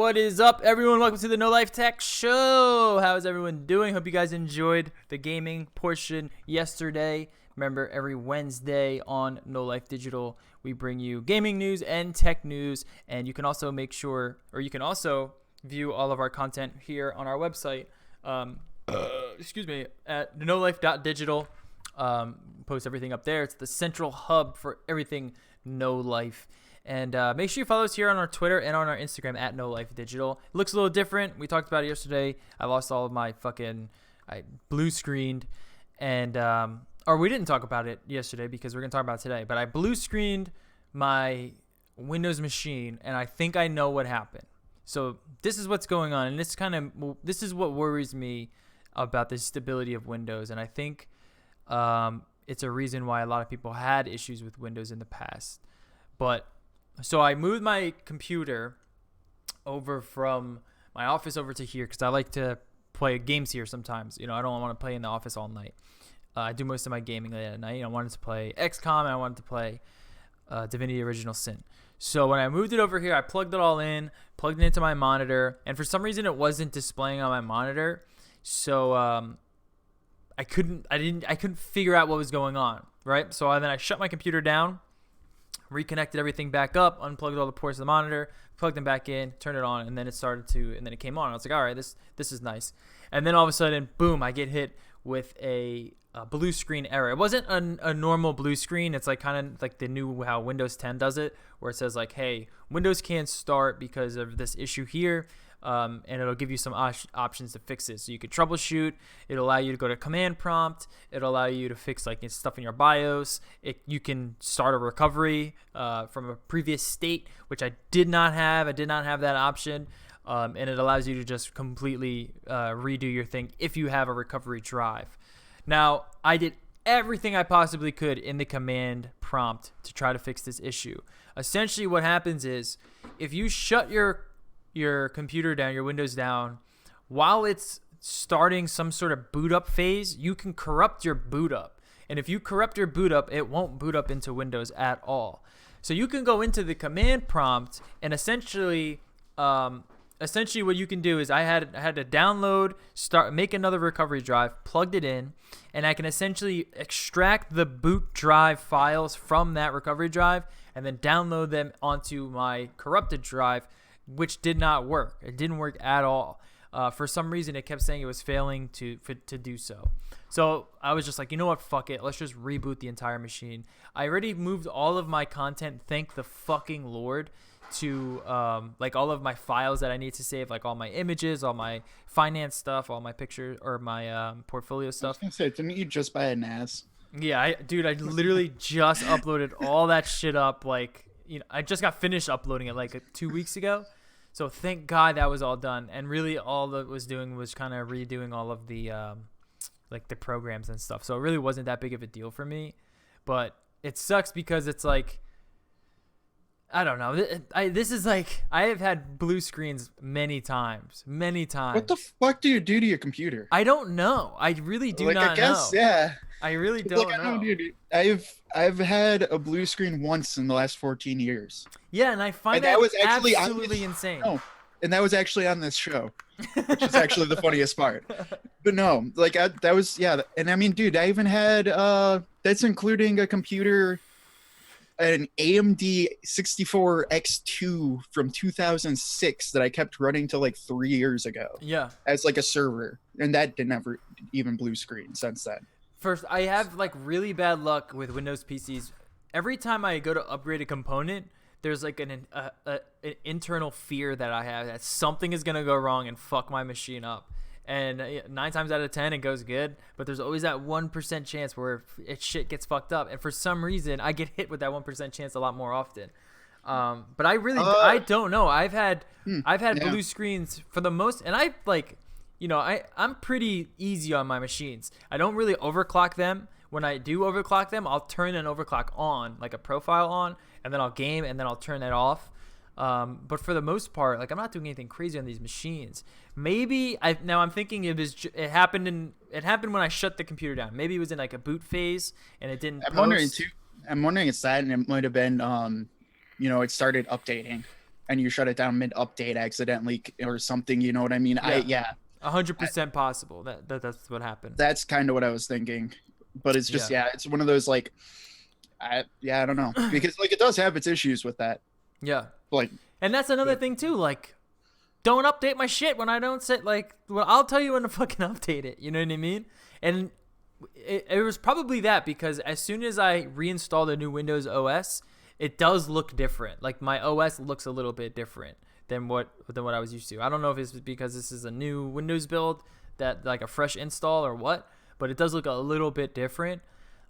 What is up, everyone? Welcome to the No Life Tech Show. How is everyone doing? Hope you guys enjoyed the gaming portion yesterday. Remember, every Wednesday on No Life Digital, we bring you gaming news and tech news. And you can also make sure, or you can also view all of our content here on our website. At nolife.digital. Post everything up there. It's the central hub for everything No Life. And make sure you follow us here on our Twitter and on our Instagram at No Life Digital. It looks a little different. We talked about it yesterday. I lost all of my I blue screened, and or we didn't talk about it yesterday because we're gonna talk about it today. But I blue screened my Windows machine, and I think I know what happened. So this is what's going on, and this is what worries me about the stability of Windows, and I think it's a reason why a lot of people had issues with Windows in the past. So I moved my computer over from my office over to here because I like to play games here sometimes. You know, I don't want to play in the office all night. I do most of my gaming late at night. I wanted to play XCOM and I wanted to play Divinity Original Sin. So when I moved it over here, I plugged it all in, plugged it into my monitor, and for some reason it wasn't displaying on my monitor. So I couldn't figure out what was going on, right? So then I shut my computer down, reconnected everything back up, unplugged all the ports of the monitor, plugged them back in, turned it on, and then it came on. I was like, all right, this is nice. And then all of a sudden, boom, I get hit with a blue screen error. It wasn't a normal blue screen. It's like kind of like the new how Windows 10 does it, where it says like, hey, Windows can't start because of this issue here. And it'll give you some options to fix it. So you could troubleshoot. It'll allow you to go to command prompt. It'll allow you to fix like stuff in your BIOS. You can start a recovery from a previous state, which I did not have. I did not have that option. And it allows you to just completely redo your thing if you have a recovery drive. Now, I did everything I possibly could in the command prompt to try to fix this issue. Essentially, what happens is if you shut your computer down, your Windows down, while it's starting some sort of boot up phase, you can corrupt your boot up. And if you corrupt your boot up, it won't boot up into Windows at all. So you can go into the command prompt and essentially what you can do is I had to download, make another recovery drive, plugged it in, and I can essentially extract the boot drive files from that recovery drive and then download them onto my corrupted drive, which did not work. It didn't work at all. For some reason, it kept saying it was failing to do so. So I was just like, you know what? Fuck it. Let's just reboot the entire machine. I already moved all of my content, thank the fucking Lord, to like all of my files that I need to save, like all my images, all my finance stuff, all my pictures, or my portfolio stuff. I was gonna say, didn't you just buy a NAS? Yeah, I literally just uploaded all that shit up. Like, you know, I just got finished uploading it like 2 weeks ago. So thank God that was all done. And really all that was doing was kind of redoing all of the like the programs and stuff. So it really wasn't that big of a deal for me. But it sucks because it's like, I don't know. This is like, I have had blue screens many times. What the fuck do you do to your computer? I don't know. I really do not know. Yeah. I really don't know. I've had a blue screen once in the last 14 years. Yeah, and I find that was actually absolutely insane. No, and that was actually on this show, which is actually the funniest part. But no, like that was, yeah. And I mean, dude, I even had, that's including a computer, an AMD 64X2 from 2006 that I kept running till like 3 years ago. Yeah. As like a server. And that didn't ever even blue screen since then. First, I have like really bad luck with Windows PCs. Every time I go to upgrade a component, there's like an internal fear that I have that something is going to go wrong and fuck my machine up. And 9 times out of 10, it goes good. But there's always that 1% chance where shit gets fucked up. And for some reason, I get hit with that 1% chance a lot more often. But I don't know. I've had blue screens for the most, and I like, you know, I'm pretty easy on my machines. I don't really overclock them. When I do overclock them, I'll turn an overclock on, like a profile on, and then I'll game, and then I'll turn that off. But for the most part, like I'm not doing anything crazy on these machines. Maybe I'm thinking it happened when I shut the computer down. Maybe it was in like a boot phase and it didn't. I'm wondering it's that, and it might have been, you know, it started updating. and you shut it down mid-update accidentally or something. You know what I mean? Yeah. 100% possible. That's what happened. That's kind of what I was thinking. But it's just it's one of those like, I don't know, because like it does have its issues with that. Yeah. Like, and that's another thing too. Like, don't update my shit when I don't set like. Well, I'll tell you when to fucking update it. You know what I mean? And it was probably that, because as soon as I reinstall the new Windows OS, it does look different. Like my OS looks a little bit different than what I was used to. I don't know if it's because this is a new Windows build, that like a fresh install or what, but it does look a little bit different.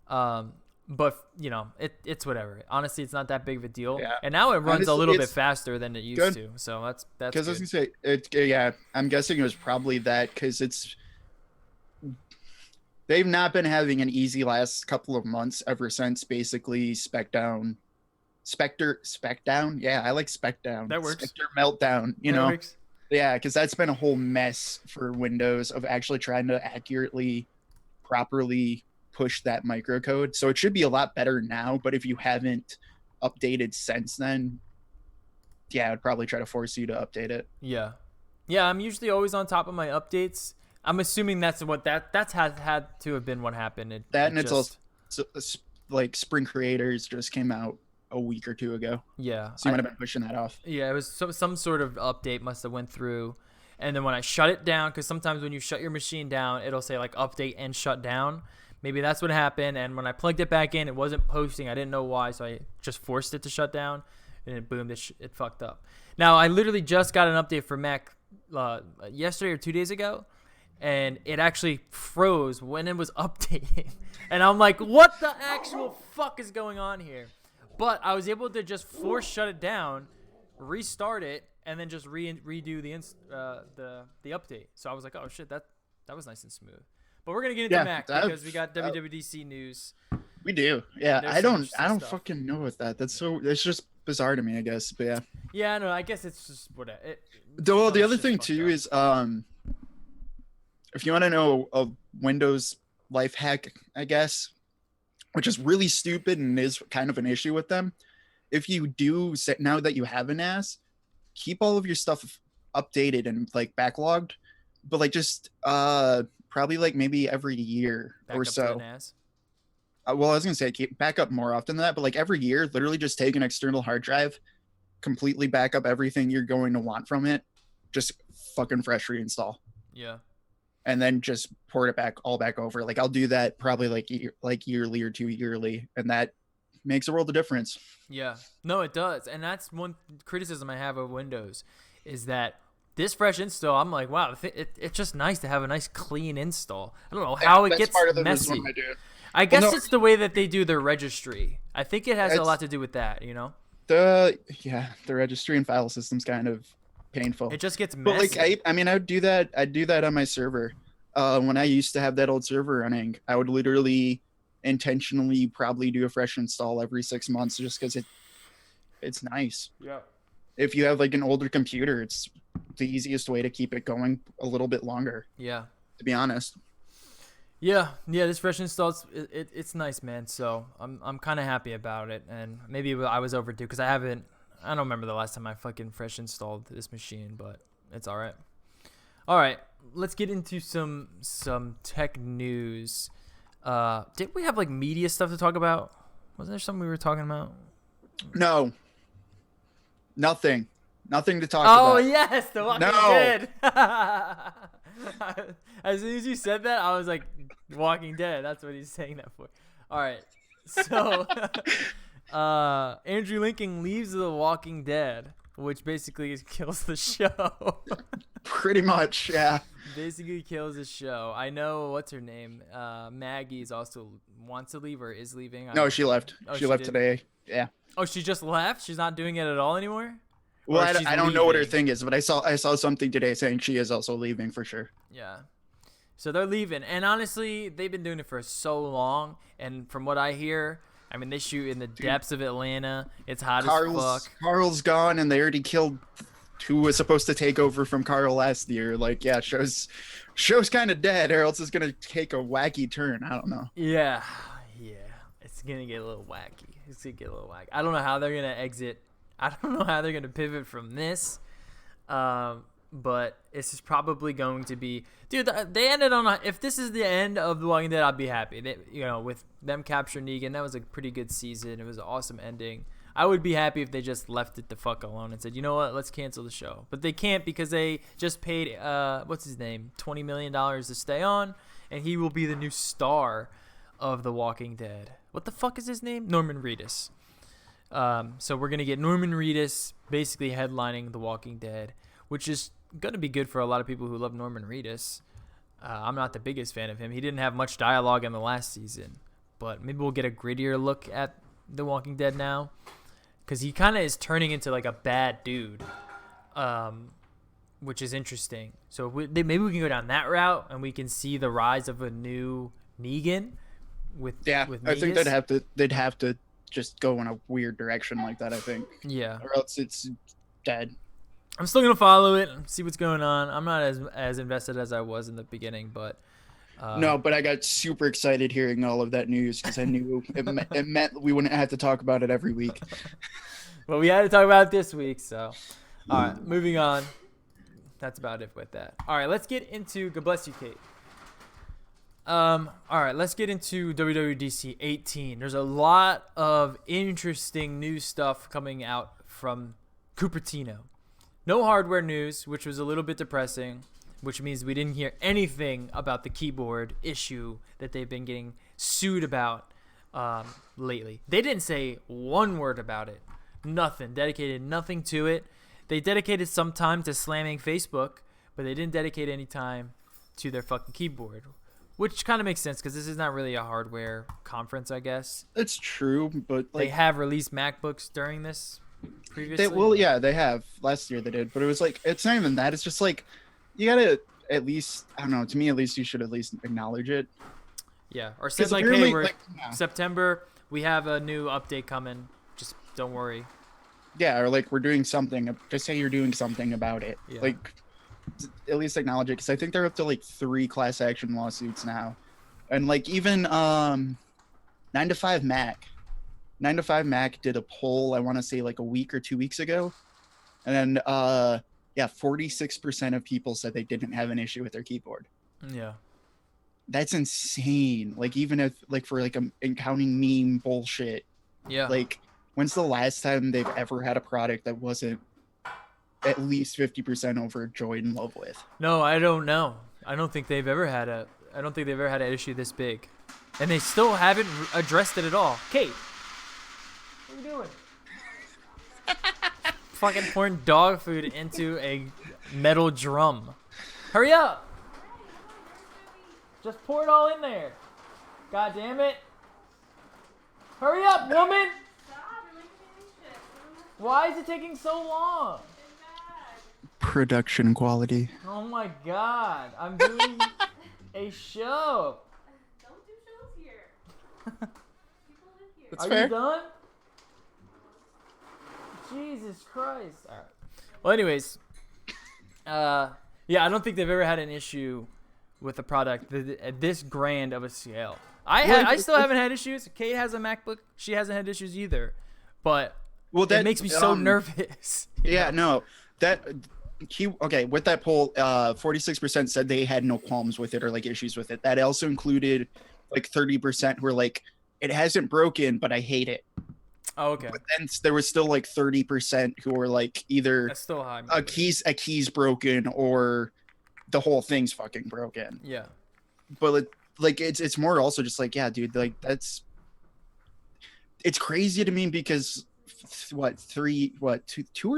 But you know, it's whatever. Honestly, it's not that big of a deal. Yeah. And now it runs a little bit faster than it used to. So that's because I was gonna say I'm guessing it was probably that, because they've not been having an easy last couple of months ever since basically Spec Down. Yeah, I like Spec Down. That works. Spectre Meltdown, you know? Works. Yeah, because that's been a whole mess for Windows of actually trying to properly push that microcode. So it should be a lot better now, but if you haven't updated since then, yeah, I'd probably try to force you to update it. Yeah. Yeah, I'm usually always on top of my updates. I'm assuming that's had to have been what happened. It's also like Spring Creators just came out a week or two ago. Yeah. So you might have been pushing that off. Yeah, it was some sort of update must have went through. And then when I shut it down, because sometimes when you shut your machine down, it'll say like update and shut down. Maybe that's what happened. And when I plugged it back in, it wasn't posting. I didn't know why, so I just forced it to shut down. And it boomed, it fucked up. Now, I literally just got an update for Mac yesterday or 2 days ago. And it actually froze when it was updating. And I'm like, what the actual fuck is going on here? But I was able to just force shut it down, restart it, and then just redo the update. So I was like, oh shit, that was nice and smooth. But we're gonna get into Mac because we got WWDC news. We do, yeah. I don't stuff. fucking know with that. That's just bizarre to me, I guess. But yeah. Yeah, no, I guess it's just whatever. Well, the other thing too is if you want to know a Windows life hack, I guess, which is really stupid and is kind of an issue with them. If you do, now that you have a NAS, keep all of your stuff updated and like backlogged, but like just probably like maybe every year or so. Well, I was gonna say keep back up more often than that, but like every year, literally just take an external hard drive, completely back up everything you're going to want from it, just fucking fresh reinstall. Yeah. And then just port it all back over. Like I'll do that probably like yearly or 2 yearly, and that makes a world of difference. Yeah, no, it does. And that's one criticism I have of Windows is that this fresh install, I'm like, wow, it's just nice to have a nice clean install. I don't know how it gets messy. I guess it's the way that they do their registry. I think it has a lot to do with that, you know? The registry and file system's kind of painful. It just gets messy. But like I'd do that on my server. When I used to have that old server running, I would literally intentionally probably do a fresh install every 6 months just because it's nice. Yeah. If you have like an older computer, it's the easiest way to keep it going a little bit longer. Yeah. To be honest. Yeah, this fresh install, it's nice, man. So I'm kind of happy about it, and maybe I was overdue because I don't remember the last time I fucking fresh installed this machine, but it's all right. All right, let's get into some tech news. Did we have like media stuff to talk about? Wasn't there something we were talking about? No. Nothing to talk about. Oh yes, The Walking Dead. As soon as you said that, I was like, Walking Dead. That's what he's saying that for. All right, so Andrew Lincoln leaves The Walking Dead, which basically kills the show. Pretty much, yeah. Basically kills the show. I know, what's her name? Maggie's also wants to leave or is leaving. No, she left. She left today. Yeah. Oh, she just left? She's not doing it at all anymore? Well, I don't know what her thing is, but I saw something today saying she is also leaving for sure. Yeah. So they're leaving. And honestly, they've been doing it for so long. And from what I hear, I mean, they shoot in the depths of Atlanta. It's hot as fuck. Carl's gone, and they already killed who was supposed to take over from Carl last year. Like, yeah, show's kind of dead, or else it's going to take a wacky turn. I don't know. Yeah. It's going to get a little wacky. I don't know how they're going to exit I don't know how they're gonna pivot from this. But this is probably going to be, dude. They ended on if this is the end of The Walking Dead, I'd be happy. With them capturing Negan, that was a pretty good season. It was an awesome ending. I would be happy if they just left it the fuck alone and said, you know what, let's cancel the show. But they can't because they just paid what's his name, $20 million to stay on, and he will be the new star of The Walking Dead. What the fuck is his name? Norman Reedus. So we're gonna get Norman Reedus basically headlining The Walking Dead, which is going to be good for a lot of people who love Norman Reedus. I'm not the biggest fan of him. He didn't have much dialogue in the last season, but maybe we'll get a grittier look at The Walking Dead now, because he kind of is turning into like a bad dude, which is interesting. So maybe we can go down that route and we can see the rise of a new Negan with I think they'd have to just go in a weird direction like that, I think. Yeah. Or else it's dead. I'm still going to follow it and see what's going on. I'm not as invested as I was in the beginning, but... no, but I got super excited hearing all of that news because I knew it meant we wouldn't have to talk about it every week. Well, we had to talk about it this week, so... All right, moving on. That's about it with that. All right, let's get into... God bless you, Kate. All right, let's get into WWDC 18. There's a lot of interesting new stuff coming out from Cupertino. No hardware news, which was a little bit depressing, which means we didn't hear anything about the keyboard issue that they've been getting sued about lately. They didn't say one word about it. Nothing. Dedicated nothing to it. They dedicated some time to slamming Facebook, but they didn't dedicate any time to their fucking keyboard, which kind of makes sense because this is not really a hardware conference, I guess. It's true, but like, they have released MacBooks during this previously. They have. Last year they did, but it was like, it's not even that. It's just like, you gotta at least, I don't know, to me at least, you should at least acknowledge it. Yeah, or say like, hey, we're September, we have a new update coming. Just don't worry. Yeah, or like we're doing something. Just say you're doing something about it. Yeah. Like, at least acknowledge it, because I think they're up to like 3 class action lawsuits now, and like even 9to5 Mac. 9to5Mac did a poll, I want to say like a week or 2 weeks ago, and 46% of people said they didn't have an issue with their keyboard. Yeah, that's insane. Like, even if like for like accounting meme bullshit. Yeah, like, when's the last time they've ever had a product that wasn't at least 50% overjoyed in love with? No, I don't know. I don't think they've ever had an issue this big, and they still haven't addressed it at all. Kate, what are you doing? Fucking pouring dog food into a metal drum. Hurry up! Just pour it all in there. God damn it! Hurry up, woman! Why is it taking so long? Production quality. Oh my god, I'm doing a show. Don't do shows here. People live here. That's Are fair. you done? Jesus Christ. All right. Well, anyways, yeah, I don't think they've ever had an issue with a product at this grand of a scale. I still haven't had issues. Kate has a MacBook. She hasn't had issues either. But it makes me so nervous. Yeah, no. With that poll, 46% said they had no qualms with it or like issues with it. That also included like 30% who were like, it hasn't broken, but I hate it. Oh, okay. But then there was still like 30% who were like either That's still high. a key's broken or the whole thing's fucking broken. Yeah. But like it's more also just like, yeah, dude, like it's crazy to me because 2 or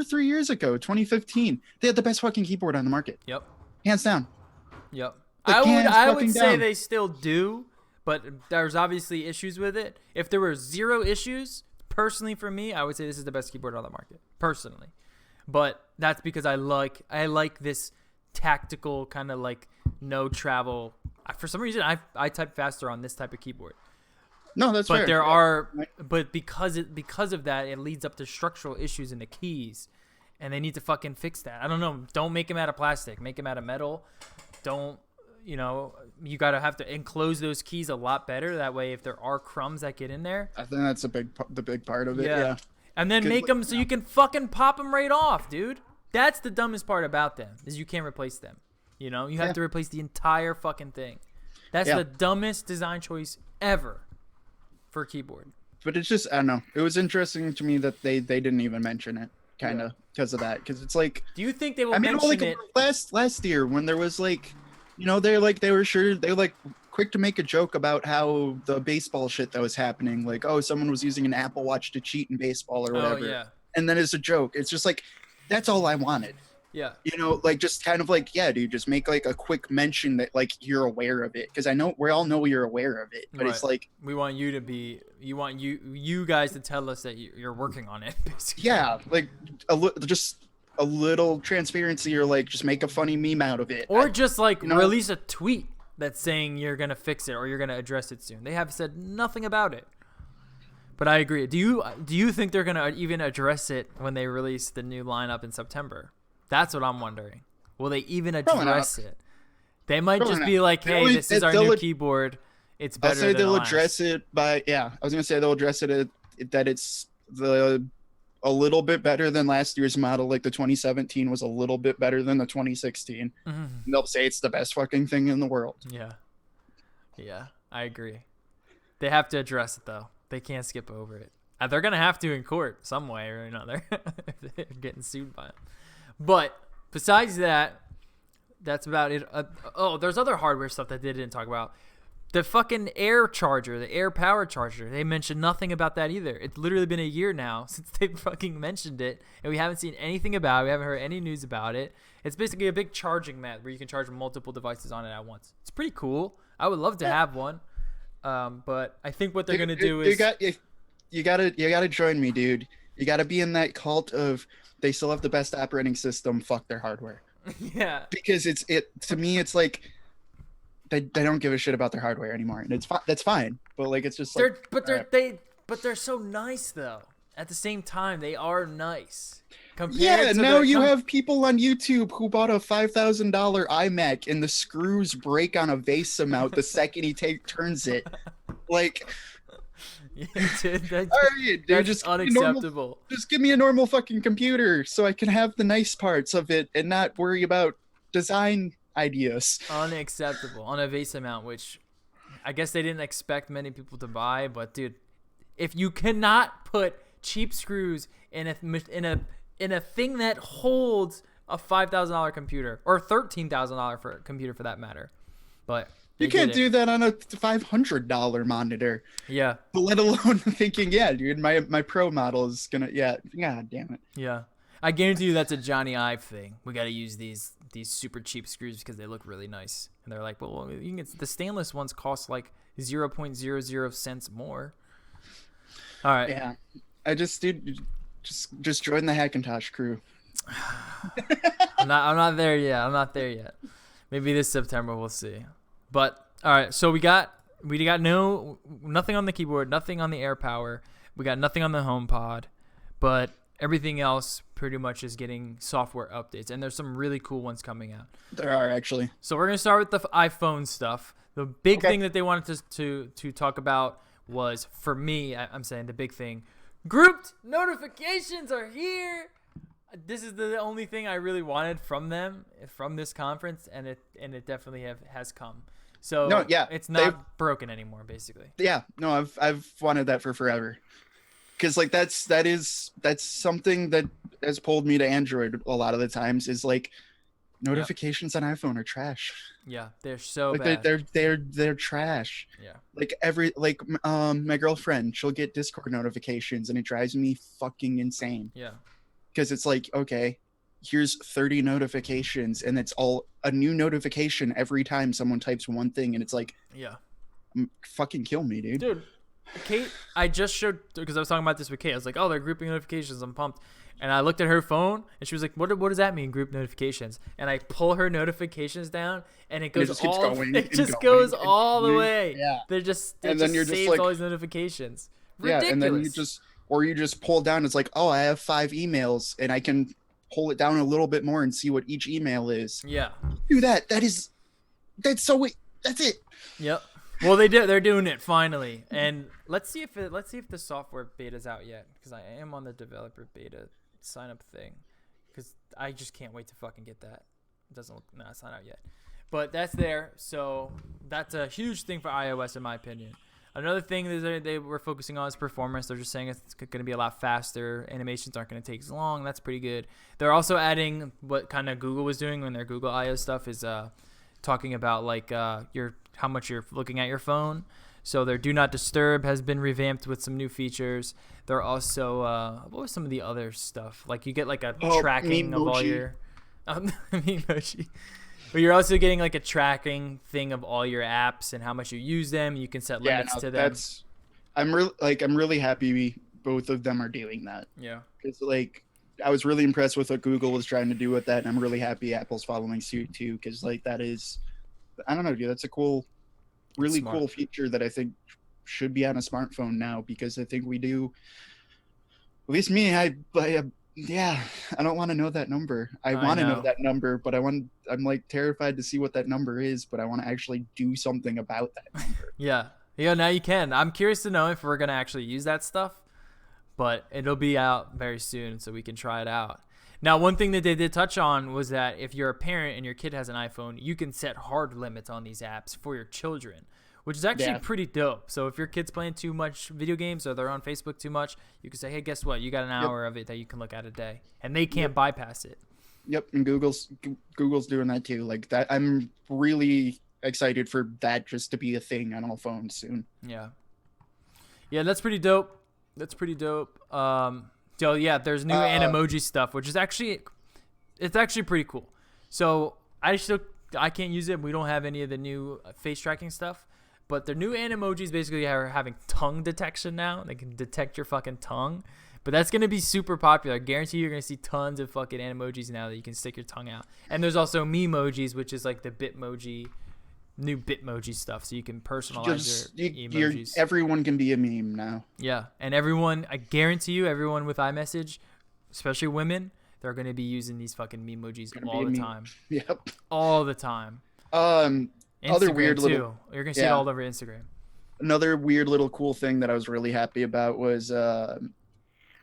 3 years ago, 2015, they had the best fucking keyboard on the market. Yep. Hands down. Yep. Like, I would say down. they still do, but there's obviously issues with it. If there were 0 issues, personally for me, I would say this is the best keyboard on the market, personally. But that's because I like this tactical kind of like no travel. For some reason, I type faster on this type of keyboard. No, that's fair. But because of that, it leads up to structural issues in the keys, and they need to fucking fix that. I don't know. Don't make them out of plastic. Make them out of metal. Don't, you gotta have to enclose those keys a lot better. That way, if there are crumbs that get in there, I think that's the big part of it. Yeah. And then make them so you can fucking pop them right off, dude. That's the dumbest part about them is you can't replace them. You know, you have to replace the entire fucking thing. That's the dumbest design choice ever for a keyboard. But it's just, I don't know. It was interesting to me that they didn't even mention it, kind of, because of that. Because it's like, do you think they will mention it? Last year when there was like, you know, they were like quick to make a joke about how the baseball shit that was happening, like, oh, someone was using an Apple Watch to cheat in baseball or whatever. Oh, yeah. And then it's a joke. It's just like, that's all I wanted. Yeah. You know, like just kind of like, yeah, dude, just make like a quick mention that like you're aware of it. Because I know we all know you're aware of it. But it's like, we want you to be, you guys to tell us that you're working on it, basically. Yeah, like just a little transparency, or like just make a funny meme out of it. Or just like release a tweet that's saying you're going to fix it or you're going to address it soon. They have said nothing about it. But I agree. Do you think they're going to even address it when they release the new lineup in September? That's what I'm wondering. Will they even address it? They might just be like, "Hey, this is our new keyboard. It's better." I'll say than they'll last. address it by I was gonna say they'll address it that it's a little bit better than last year's model. Like the 2017 was a little bit better than the 2016. Mm-hmm. And they'll say it's the best fucking thing in the world. Yeah, I agree. They have to address it though. They can't skip over it. They're gonna have to in court some way or another if they're getting sued by it. But besides that, that's about it. There's other hardware stuff that they didn't talk about. The fucking air charger, the air power charger. They mentioned nothing about that either. It's literally been a year now since they fucking mentioned it, and we haven't seen anything about it. We haven't heard any news about it. It's basically a big charging mat where you can charge multiple devices on it at once. It's pretty cool. I would love to have one. But I think what they're gonna do is you gotta join me, dude. You gotta be in that cult of they still have the best operating system. Fuck their hardware. Yeah. Because to me it's like they don't give a shit about their hardware anymore, and that's fine. But like it's just like they're so nice though. At the same time, they are nice. Now you have people on YouTube who bought a $5,000 iMac and the screws break on a VESA mount the second he turns it. Like, yeah, dude, that's just unacceptable. Just give me a normal fucking computer so I can have the nice parts of it and not worry about design ideas. Unacceptable on a VESA mount, which I guess they didn't expect many people to buy. But dude, if you cannot put cheap screws in a thing that holds a $5,000 computer or $13,000 for a computer for that matter, but you can't do that on a $500 monitor. Yeah. But let alone thinking, yeah, dude, my pro model is gonna, god damn it. Yeah. I guarantee you that's a Johnny Ive thing. We got to use these super cheap screws because they look really nice. And they're like, well, you can get the stainless ones cost like 0.00 cents more. All right. Yeah. I just, dude, just join the Hackintosh crew. I'm not there yet. Maybe this September we'll see. But all right, so we got nothing on the keyboard, nothing on the air power. We got nothing on the HomePod, but everything else pretty much is getting software updates, and there's some really cool ones coming out. There are actually. So we're gonna start with the iPhone stuff. The big thing that they wanted to talk about was, for me, I'm saying the big thing, grouped notifications are here. This is the only thing I really wanted from them, from this conference, and it definitely has come. So it's not broken anymore, basically. Yeah, no, I've wanted that for forever. Because like that's something that has pulled me to Android a lot of the times, is like notifications on iPhone are trash. Yeah, they're so like bad. They're trash. Yeah. Like my girlfriend, she'll get Discord notifications and it drives me fucking insane. Yeah. Because it's like, okay, here's 30 notifications and it's all a new notification every time someone types one thing, and it's like, yeah, fucking kill me, dude. Kate, I just showed, because I was talking about this with Kate. I was like, oh, they're grouping notifications. I'm pumped. And I looked at her phone and she was like, what does that mean, group notifications? And I pull her notifications down and it goes goes all the way. Yeah. Then you're just like, all these notifications. Ridiculous. Yeah, and then you just pull it down. It's like, oh, I have 5 emails and I can pull it down a little bit more and see what each email is. Yeah. Do that. That's it. Yep. Well, they're doing it finally, and let's see if the software beta's out yet, because I am on the developer beta sign up thing, because I just can't wait to fucking get that. It doesn't look, no, it's not out yet, but that's there. So that's a huge thing for iOS, in my opinion. Another thing that they were focusing on is performance. They're just saying it's going to be a lot faster. Animations aren't going to take as long. That's pretty good. They're also adding what kind of Google was doing when their Google I/O stuff is talking about like how much you're looking at your phone. So their Do Not Disturb has been revamped with some new features. They're also what was some of the other stuff? Like you get like a tracking of all your Memoji. But you're also getting like a tracking thing of all your apps and how much you use them. You can set limits to them. I'm really happy both of them are doing that. Yeah. Because like I was really impressed with what Google was trying to do with that, and I'm really happy Apple's following suit too. Because like that is, I don't know, dude, that's a really cool feature that I think should be on a smartphone now. Because I think we do. At least me, yeah, I don't want to know that number. I want to know that number, but I'm like terrified to see what that number is, but I want to actually do something about that number. Yeah, now you can. I'm curious to know if we're going to actually use that stuff, but it'll be out very soon, so we can try it out. Now, one thing that they did touch on was that if you're a parent and your kid has an iPhone, you can set hard limits on these apps for your children, which is actually pretty dope. So if your kid's playing too much video games or they're on Facebook too much, you can say, hey, guess what? You got an hour of it that you can look at a day. And they can't bypass it. Yep, and Google's doing that too. Like that, I'm really excited for that just to be a thing on all phones soon. Yeah, that's pretty dope. So yeah, there's new Animoji stuff, which is actually pretty cool. So I can't use it. We don't have any of the new face tracking stuff. But their new Animojis basically are having tongue detection now. They can detect your fucking tongue. But that's going to be super popular. I guarantee you're going to see tons of fucking Animojis now that you can stick your tongue out. And there's also Memojis, which is like the new Bitmoji stuff. So you can personalize your emojis. Everyone can be a meme now. Yeah. And I guarantee you, everyone with iMessage, especially women, they're going to be using these fucking Memojis all the time. Yep. All the time. Instagram other weird too. You're gonna see it all over Instagram. Another weird little cool thing that I was really happy about was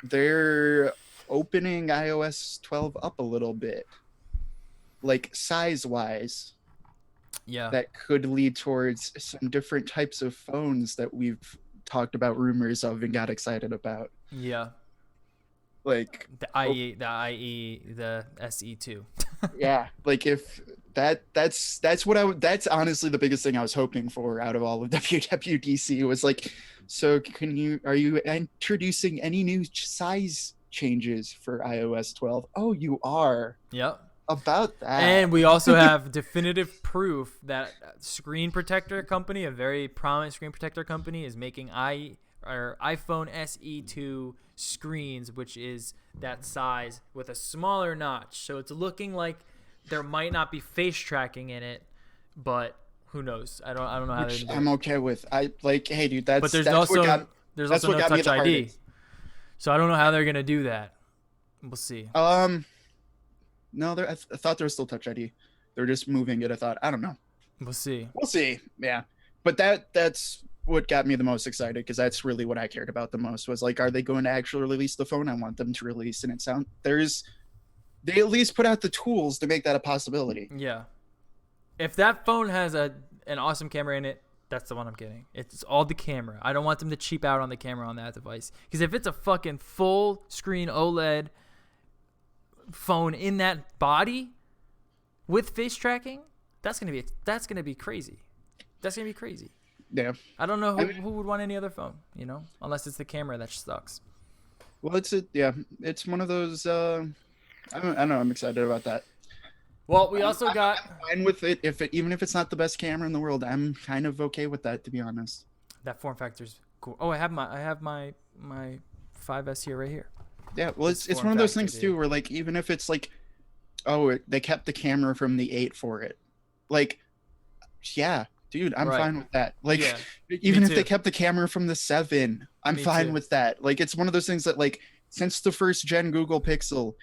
they're opening iOS 12 up a little bit, like size-wise. Yeah. That could lead towards some different types of phones that we've talked about rumors of and got excited about. Yeah. Like the IE, the SE2. Yeah, like if that's honestly the biggest thing I was hoping for out of all of WWDC was like, so are you introducing any new size changes for iOS 12? Oh, you are. Yep. About that. And we also have definitive proof that screen protector company, a very prominent screen protector company, is making iPhone SE2 screens, which is that size with a smaller notch. So it's looking like there might not be face tracking in it, but who knows? I don't know how Which I'm okay with. I like, hey dude, that's but there's that's also what got, there's that's also what no got me Touch the ID. hardest. So I don't know how they're gonna do that. We'll see. No, I thought there was still Touch ID. They're just moving it. I don't know. We'll see. Yeah, but that's what got me the most excited, because that's really what I cared about the most, was like, are they going to actually release the phone I want them to release? And they at least put out the tools to make that a possibility. Yeah. If that phone has an awesome camera in it, that's the one I'm getting. It's all the camera. I don't want them to cheap out on the camera on that device. Because if it's a fucking full screen OLED phone in that body with face tracking, that's gonna be crazy. That's gonna be crazy. Yeah. I don't know who would want any other phone, unless it's the camera that sucks. Well, it's one of those. I don't know. I'm excited about that. Well, we also got. I'm fine with it. Even if it's not the best camera in the world, I'm kind of okay with that, to be honest. That form factor's cool. Oh, I have my 5S here right here. Yeah, well, it's one of those things too, where like, even if it's like, they kept the camera from the 8 for it, like, yeah, dude, I'm fine with that. Like, yeah, even if they kept the camera from the 7, I'm fine with that. Like, it's one of those things that, like, since the first gen Google Pixel,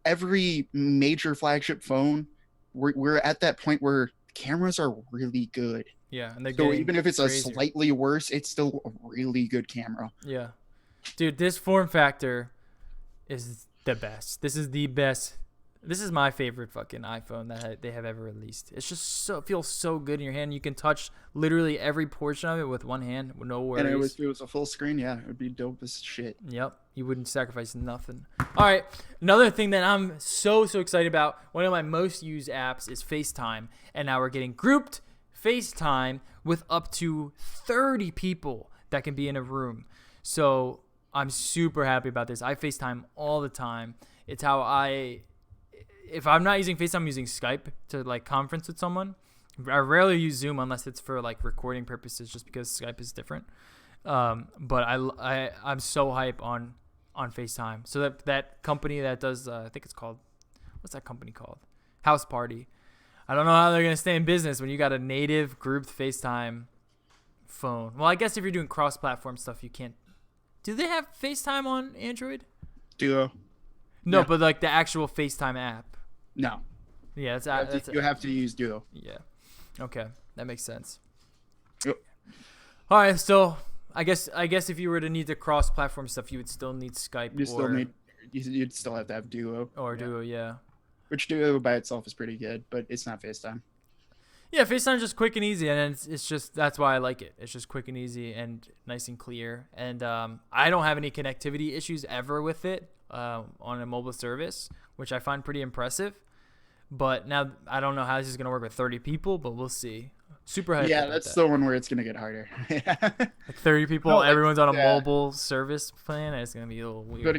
every major flagship phone, we're at that point where cameras are really good. Yeah, and they're So getting even if it's a crazier. slightly worse, it's still a really good camera. Yeah. Dude, this form factor is the best. This is the best. This is my favorite fucking iPhone that they have ever released. It's just it feels so good in your hand. You can touch literally every portion of it with one hand, with no worries. And if it was a full screen, yeah, it would be dope as shit. Yep. You wouldn't sacrifice nothing. All right. Another thing that I'm so excited about, one of my most used apps is FaceTime. And now we're getting grouped FaceTime with up to 30 people that can be in a room. So I'm super happy about this. I FaceTime all the time. It's how if I'm not using FaceTime, I'm using Skype to like conference with someone. I rarely use Zoom unless it's for like recording purposes, just because Skype is different. But I'm so hype on FaceTime. So that company that does, I think it's called, what's that company called? House Party. I don't know how they're gonna stay in business when you got a native grouped FaceTime phone. Well, I guess if you're doing cross-platform stuff, you can't. Do they have FaceTime on Android? Duo. No, Yeah. but like the actual FaceTime app. No. Yeah, You have to use Duo. Yeah. Okay, that makes sense. Yep. All right, so I guess if you were to need the cross-platform stuff, you would still need Skype. You'd still have to have Duo. Or Duo, yeah. Which Duo by itself is pretty good, but it's not FaceTime. Yeah, FaceTime's just quick and easy, and it's just that's why I like it. It's just quick and easy and nice and clear. And I don't have any connectivity issues ever with it on a mobile service, which I find pretty impressive. But now I don't know how this is gonna work with 30 people, but we'll see. Super hyped. Yeah, about that's that. the one where it's gonna get harder. Like 30 people, No, like, everyone's on a yeah. mobile service plan, and it's gonna be a little weird. But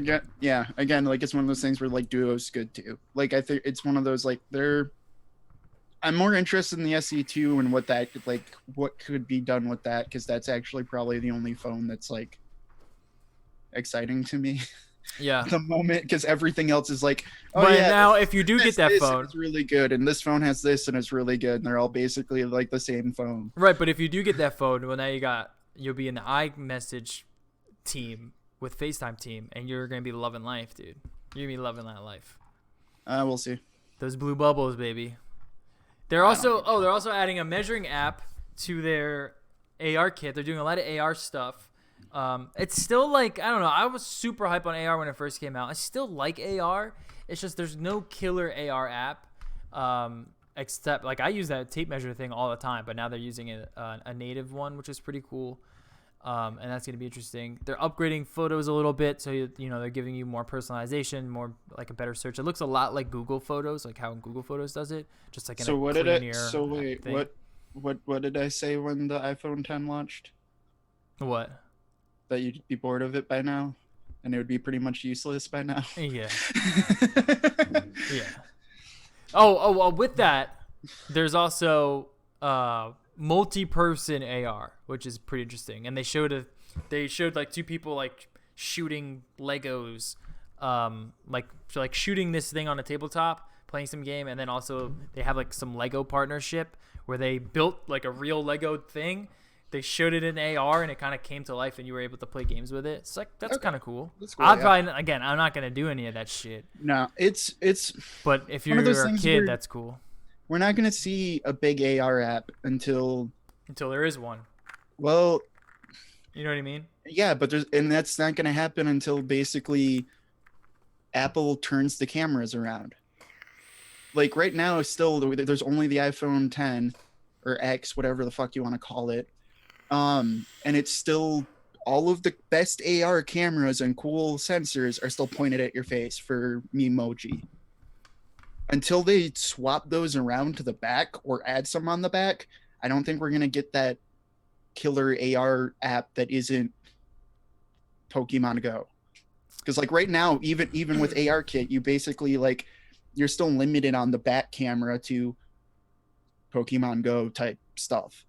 again, like it's one of those things where like Duo's good too. Like I think it's one of those like I'm more interested in the SE2 and what could be done with that, because that's actually probably the only phone that's like exciting to me Yeah. at the moment, because everything else is like, But now, if you do this, get that this, phone, it's really good, and this phone has this and it's really good, and they're all basically like the same phone. right? But if you do get that phone, well, now you'll be in the iMessage team with FaceTime team, and you're gonna be loving life, dude. You're gonna be loving that life. We'll see. Those blue bubbles, baby. They're also adding a measuring app to their AR kit. They're doing a lot of AR stuff. It's still like, I don't know. I was super hype on AR when it first came out. I still like AR. It's just there's no killer AR app, except like I use that tape measure thing all the time. But now they're using a native one, which is pretty cool. And that's gonna be interesting. They're upgrading photos a little bit, so they're giving you more personalization, more like a better search. It looks a lot like Google Photos, like how Google Photos does it, just like in So a what cleaner did it? So wait, thing. what did I say when the iPhone 10 launched? What? That you'd be bored of it by now, and it would be pretty much useless by now. Yeah. Yeah. Oh, with that, there's also multi-person AR, which is pretty interesting. And they showed like two people like shooting Legos, like shooting this thing on a tabletop, playing some game, and then also they have like some Lego partnership where they built like a real Lego thing. They showed it in AR and it kind of came to life, and you were able to play games with it. It's like that's kind of cool. That's cool, I'm yeah. probably I'm not gonna do any of that shit. No, it's But if one you're of those a things kid, where- that's cool. we're not gonna see a big AR app until There is one. well, You know what I mean? yeah, but that's not gonna happen until basically Apple turns the cameras around. Like right now, still there's only the iPhone 10 or X, whatever the fuck you want to call it. And it's still all of the best AR cameras and cool sensors are still pointed at your face for Memoji. Until they swap those around to the back or add some on the back, I don't think we're gonna get that killer AR app that isn't Pokemon Go. Because like right now, even with AR kit, you basically like you're still limited on the back camera to Pokemon Go type stuff.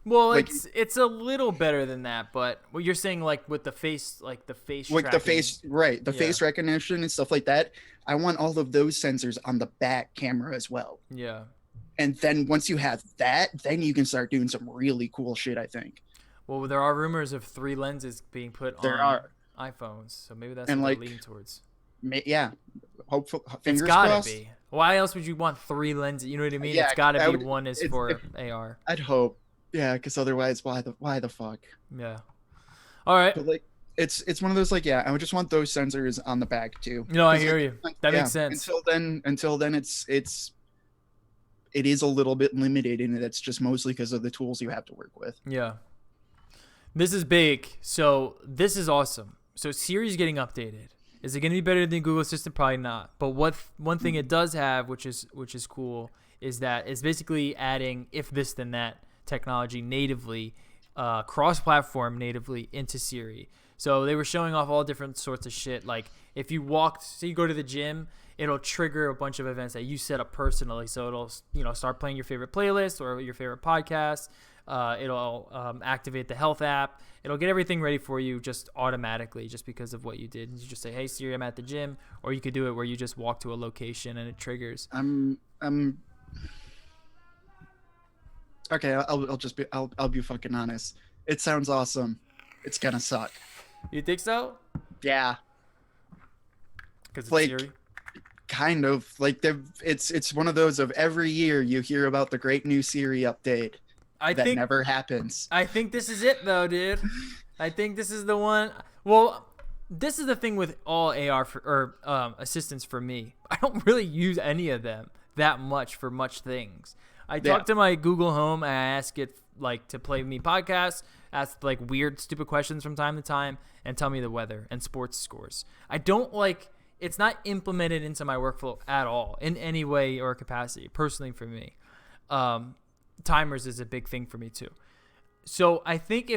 Well, Like- it's a little better than that, but what you're saying, like with the face, like the face, Like the tracking. face, right? The Yeah. face recognition and stuff like that. I want all of those sensors on the back camera as well. Yeah. And then once you have that, then you can start doing some really cool shit, I think. Well, there are rumors of 3 lenses being put There on are. iPhones, so maybe that's And, what like, they're leaning towards. Yeah. Hopefully, It's fingers gotta crossed. be. Why else would you want 3 lenses? You know what I mean? Yeah, It's gotta I be would- one is it's- for if- AR. I'd hope. Yeah, because otherwise, why the fuck? Yeah. All right. But like, it's one of those like, yeah, I would just want those sensors on the back too. No, I 'Cause, hear like, you. That yeah, makes sense. Until then, it is a little bit limited, and it's just mostly because of the tools you have to work with. Yeah. This is big. So this is awesome. So Siri's getting updated. Is it going to be better than Google Assistant? Probably not. But one thing it does have, which is cool, is that it's basically adding if this then that technology natively, cross-platform natively into Siri. So they were showing off all different sorts of shit. Like if you say you go to the gym, it'll trigger a bunch of events that you set up personally. So it'll start playing your favorite playlist or your favorite podcast. It'll activate the health app. It'll get everything ready for you just automatically, just because of what you did. And you just say, "Hey Siri, I'm at the gym," or you could do it where you just walk to a location and it triggers. I'm okay. I'll be fucking honest. It sounds awesome. It's gonna suck. You think so? Yeah, Because it's like Siri. kind of like it's one of those of every year you hear about the great new Siri update. That never happens. I think this is it, though, dude. I think this is the one. Well, this is the thing with all AR assistants for me. I don't really use any of them that much for much things. I talk to my Google Home and I ask it like to play me podcasts, ask like weird, stupid questions from time to time, and tell me the weather and sports scores. I don't like. It's not implemented into my workflow at all in any way or capacity. Personally, for me. Timers is a big thing for me too. So I think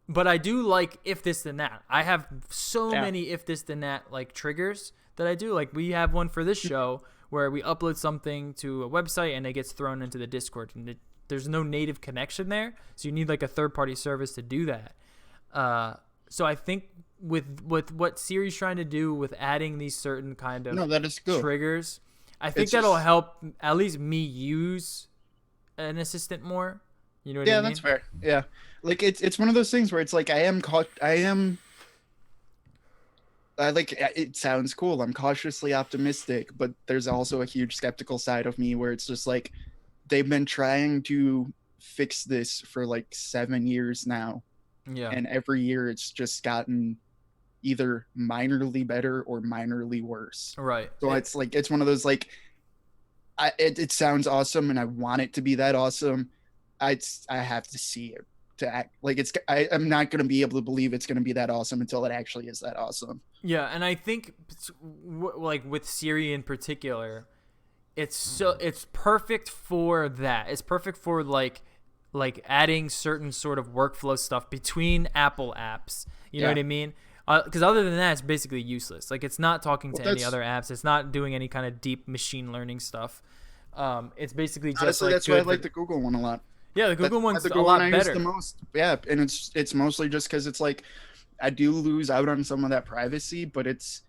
but I do like if this then that. I have so many if this then that like triggers that I do. Like we have one for this show where we upload something to a website and it gets thrown into the Discord and there's no native connection there. So you need like a third-party service to do that. So I think with what Siri's trying to do with adding these certain kind of that is good. triggers, I think that'll help at least me use an assistant more. You know what I mean? Yeah, that's fair. Yeah, like it's one of those things where it's like it sounds cool. I'm cautiously optimistic, but there's also a huge skeptical side of me where it's just like they've been trying to fix this for like 7 years now. Yeah. And every year it's just gotten either minorly better or minorly worse. Right. So it's like it's one of those like it sounds awesome and I want it to be that awesome. I have to see it to act like I'm not going to be able to believe it's going to be that awesome until it actually is that awesome. Yeah, and I think like with Siri in particular, it's perfect for that. It's perfect for like adding certain sort of workflow stuff between Apple apps. You know what I mean? Because other than that, it's basically useless. Like it's not talking to any other apps. It's not doing any kind of deep machine learning stuff. It's basically just honestly, that's why I like the Google one a lot. Yeah, the Google one's the a lot one I better. use the most. Yeah, and it's mostly just because it's like I do lose out on some of that privacy, but it's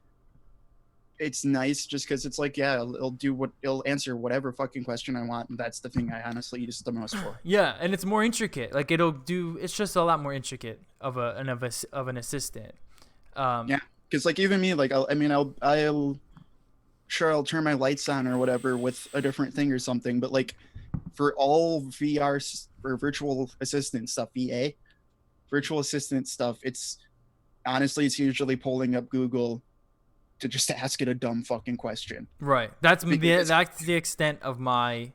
nice just because it's like it'll answer whatever fucking question I want, and that's the thing I honestly use the most for. Yeah, and it's more intricate. Like it's just a lot more intricate of an assistant. Yeah, because like even me, like I'll turn my lights on or whatever with a different thing or something, but like for all VR or virtual assistant stuff, virtual assistant stuff, it's usually pulling up Google to just ask it a dumb fucking question. Right. That's the extent of my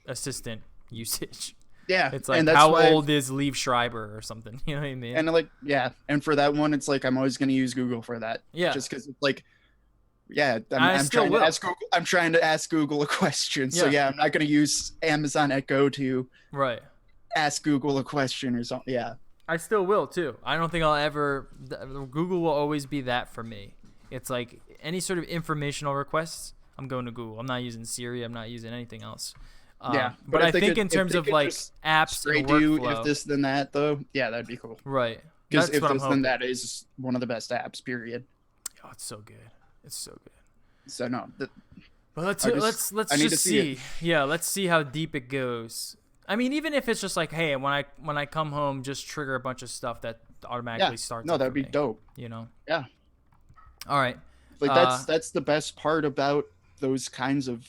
assistant usage. Yeah. It's like, how old is Liev Schreiber or something? You know what I mean? And like, yeah. And for that one, it's like, I'm always going to use Google for that. Yeah. Just because it's like, yeah, I'm trying to ask Google a question. So yeah, I'm not going to use Amazon Echo to ask Google a question or something. Yeah. I still will too. I don't think I'll ever, Google will always be that for me. It's like any sort of informational requests, I'm going to Google. I'm not using Siri. I'm not using anything else. Yeah, but I think in terms of like apps and workflow, if this then that though, yeah, that'd be cool. Right. Because if this then that is one of the best apps. Period. Oh, it's so good. It's so good. So no. Well, let's just see. Yeah, let's see how deep it goes. I mean, even if it's just like, hey, when I come home, just trigger a bunch of stuff that automatically starts. No, that'd be dope. You know. Yeah. All right. Like that's the best part about those kinds of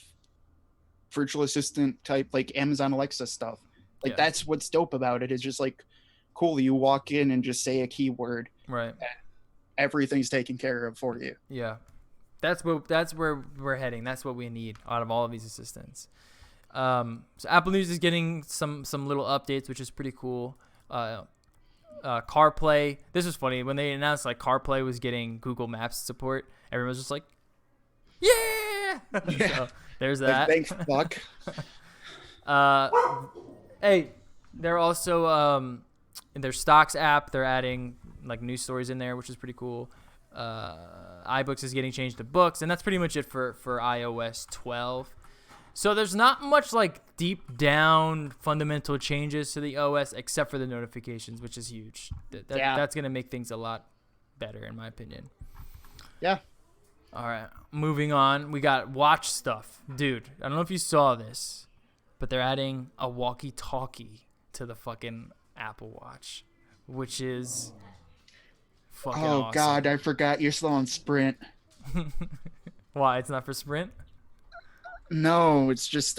virtual assistant type like Amazon Alexa stuff. Like Yeah. that's what's dope about it. It's just like cool. You walk in and just say a keyword. Right. Everything's taken care of for you. Yeah. That's where we're heading. That's what we need out of all of these assistants. So Apple News is getting some little updates, which is pretty cool. CarPlay. This was funny when they announced like CarPlay was getting Google Maps support. Everyone was just like, "Yeah!" Yeah. So, there's Like, that. thanks, fuck. Hey, they're also in their stocks app. They're adding like news stories in there, which is pretty cool. iBooks is getting changed to books, and that's pretty much it for iOS 12. So there's not much like deep down fundamental changes to the OS except for the notifications, which is huge. That's gonna make things a lot better in my opinion. Yeah. All right, moving on. We got watch stuff, dude. I don't know if you saw this, but they're adding a walkie-talkie to the fucking Apple Watch, which is fucking awesome. God, I forgot you're still on Sprint. Why? It's not for Sprint? No, it's just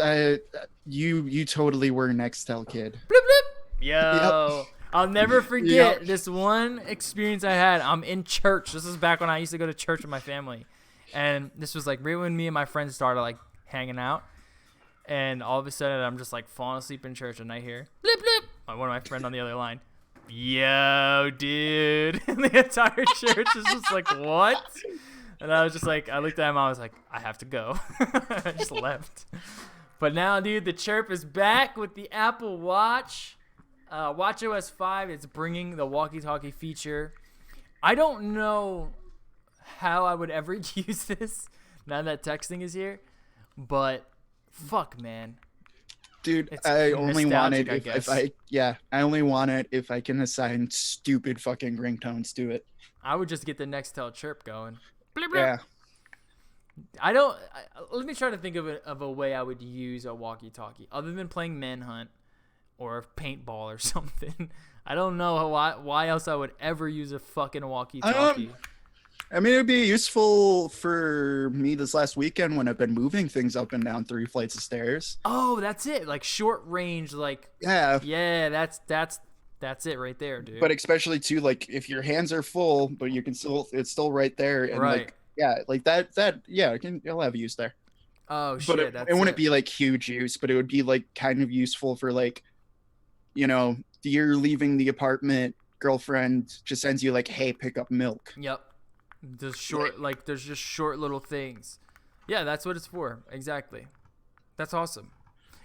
you totally were Nextel kid. Bloop, bloop. Yo, Yep. I'll never forget Yep. this one experience I had. I'm in church. This is back when I used to go to church with my family. And this was like right when me and my friends started like hanging out. And all of a sudden I'm just like falling asleep in church and I hear blip blip. One of my friend on the other line. Yo, dude. And the entire church is just like, what? And I was just like, I looked at him. I was like, I have to go. I just left. But now, dude, the chirp is back with the Apple Watch. WatchOS 5 is bringing the walkie-talkie feature. I don't know how I would ever use this now that texting is here, but fuck, man. Dude, It's I only want it nostalgic, I only want it if I can assign stupid fucking ringtones to it. I would just get the Nextel chirp going. Blip, blip. Yeah. Let me try to think of a way I would use a walkie-talkie other than playing Manhunt or paintball or something. I don't know why else I would ever use a fucking walkie-talkie. I mean, it would be useful for me this last weekend when I've been moving things up and down 3 flights of stairs. Oh, that's it. Like short range, like Yeah. that's it right there, dude. But especially too, like if your hands are full, but you can it's still right there, and Right. it'll have use there. Oh But shit, it wouldn't be like huge use, but it would be like kind of useful for like, you're leaving the apartment, girlfriend just sends you like, hey, pick up milk. Yep. There's there's just short little things. Yeah, that's what it's for. Exactly. That's awesome.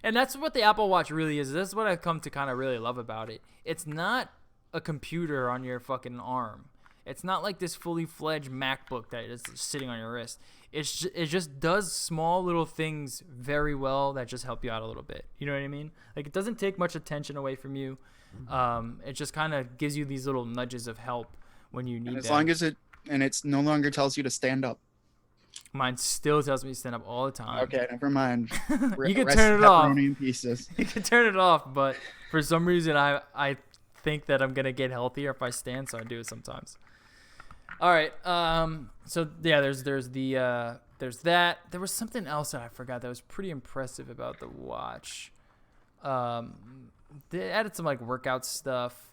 And that's what the Apple Watch really is. That's what I've come to kind of really love about it. It's not a computer on your fucking arm. It's not like this fully fledged MacBook that is sitting on your wrist. It just does small little things very well that just help you out a little bit. You know what I mean? Like it doesn't take much attention away from you. It just kind of gives you these little nudges of help when you need And as them. long as it's no longer tells you to stand up. Mine still tells me to stand up all the time. Okay, never mind. You can Rest turn it off. pepperoni in pieces. You can turn it off, but for some reason I think that I'm gonna get healthier if I stand, so I do it sometimes. All right. So yeah, there's that. There was something else that I forgot that was pretty impressive about the watch. They added some like workout stuff.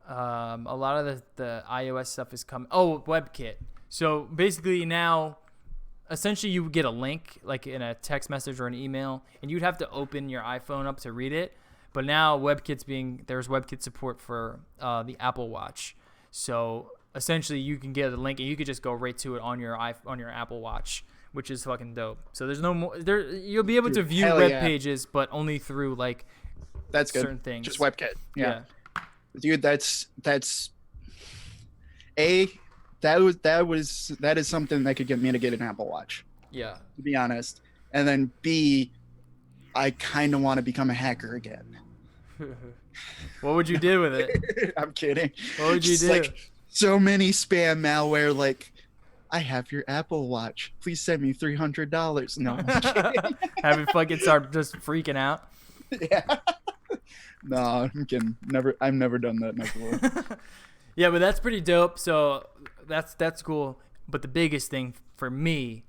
A lot of the iOS stuff is coming. Oh, WebKit. So basically now, essentially you would get a link like in a text message or an email, and you'd have to open your iPhone up to read it. But now there's WebKit support for the Apple Watch. So essentially you can get a link and you could just go right to it on your Apple Watch, which is fucking dope. So there's no more you'll be able to view web pages, but only through like That's good. certain things. Just WebKit. Yeah. Dude, that is something that could get me to get an Apple Watch, Yeah. to be honest. And then B, I kind of want to become a hacker again. What would you do with it? I'm kidding. What would you Just, do? like, so many spam malware, like, I have your Apple Watch. Please send me $300. No, I'm kidding. Have it fucking start just freaking out. Yeah. No, I'm kidding. I've never done that before. Yeah, but that's pretty dope. So that's cool. But the biggest thing for me,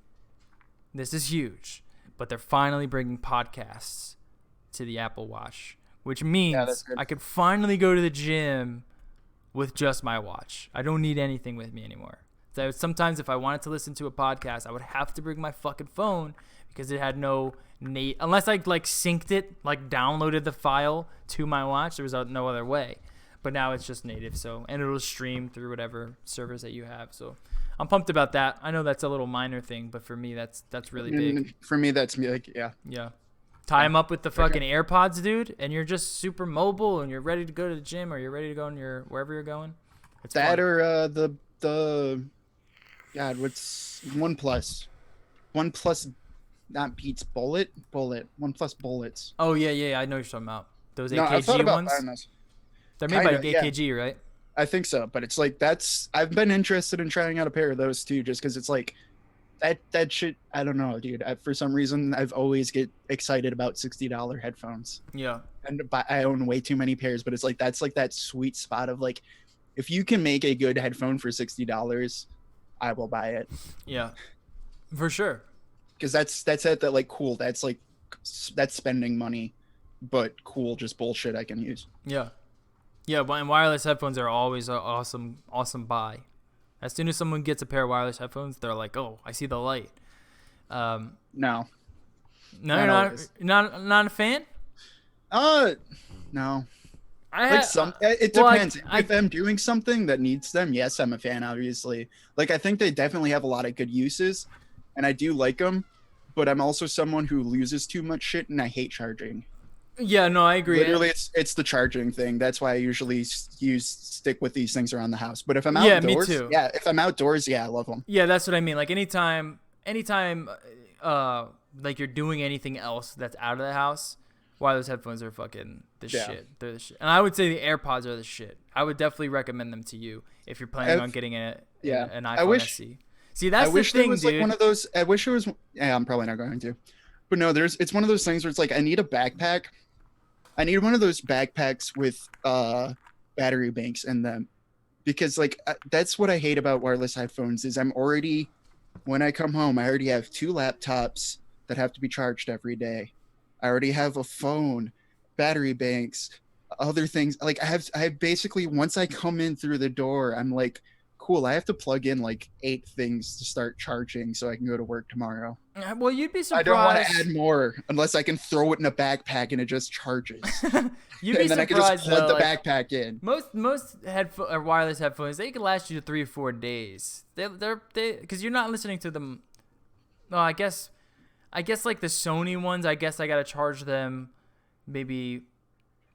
this is huge, but they're finally bringing podcasts to the Apple Watch, which that's means good. I could finally go to the gym with just my watch. I don't need anything with me anymore. So sometimes if I wanted to listen to a podcast, I would have to bring my fucking phone because it had no unless I like synced it, like downloaded the file to my watch. There was no other way. But now it's just native, and it'll stream through whatever servers that you have. So I'm pumped about that. I know that's a little minor thing, but for me that's really big. For me, that's me. Like, yeah. Yeah. Tie them up with the fucking AirPods, dude, and you're just super mobile and you're ready to go to the gym or you're ready to go wherever you're going. It's That fun. or the God, what's OnePlus not Beats Bullet. OnePlus Bullets. Oh yeah, I know what you're talking about. Those No, I thought AKG about ones. buying those. They're made by Kinda, yeah. AKG, right? I think so, but it's like I've been interested in trying out a pair of those too, just because it's like that shit. I don't know, dude. For some reason, I've always get excited about $60 headphones, Yeah. and I own way too many pairs. But it's like that's like that sweet spot of like, if you can make a good headphone for $60, I will buy it. Yeah. For sure. Because that's it. That like cool. That's spending money, but cool, just bullshit I can use. Yeah. Yeah, and wireless headphones are always an awesome buy. As soon as someone gets a pair of wireless headphones, they're like, "Oh, I see the light." No. No, Not you're always. not a fan. No. I Like ha- it well, depends. If I'm doing something that needs them, yes, I'm a fan. Obviously, like I think they definitely have a lot of good uses, and I do like them. But I'm also someone who loses too much shit, and I hate charging. Yeah, no, I agree. Literally, it's the charging thing. That's why I usually stick with these things around the house. But if I'm Yeah, me outdoors, too. yeah, if I'm outdoors, yeah, I love them. Yeah, that's what I mean. Like anytime, like you're doing anything else that's out of the house, wireless headphones are fucking the Yeah. shit. They're the shit. And I would say the AirPods are the shit. I would definitely recommend them to you if you're planning on getting an iPhone SE. See, that's I wish the thing, there was dude. like one of those. I wish it was. Yeah, I'm probably not going to. But no, it's one of those things where it's like I need a backpack. I need one of those backpacks with battery banks in them, because like that's what I hate about wireless headphones is when I come home, I already have 2 laptops that have to be charged every day. I already have a phone, battery banks, other things. Like I have basically, once I come in through the door, I'm like, cool, I have to plug in like 8 things to start charging so I can go to work tomorrow. Well, you'd be surprised. I don't want to add more unless I can throw it in a backpack and it just charges. You'd be And then I can surprised just plug though. the Like, backpack in. most wireless headphones, they can last you 3 or 4 days. They because you're not listening to them. No, I guess like the Sony ones, I guess I gotta charge them maybe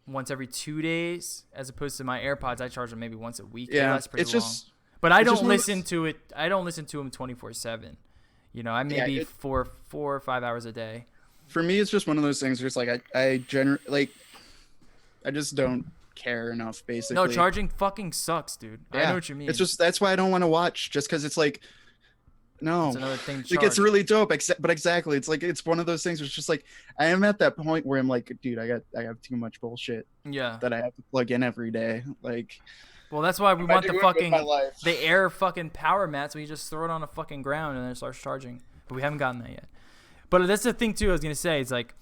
once every 2 days, as opposed to my AirPods. I charge them maybe once a week. Yeah, That's pretty it's long. just. But I it's just don't one of listen to it. I don't listen to them 24/7. You know, I maybe Yeah, 4 or 5 hours a day. For me, it's just one of those things where it's like I generally like. I just don't care enough, basically. No, charging fucking sucks, dude. I Yeah, know what you mean. It's just that's why I don't want to watch, just because it's like. No. It's another thing to Like it's charge. really dope, but exactly, it's like it's one of those things where it's just like I am at that point where I'm like, dude, I have too much bullshit Yeah. that I have to plug in every day. Like, Well, that's why we what am I want the doing with fucking my life? the air fucking power mats. We just throw it on the fucking ground and then it starts charging. But we haven't gotten that yet. But that's the thing too. I was gonna say, it's like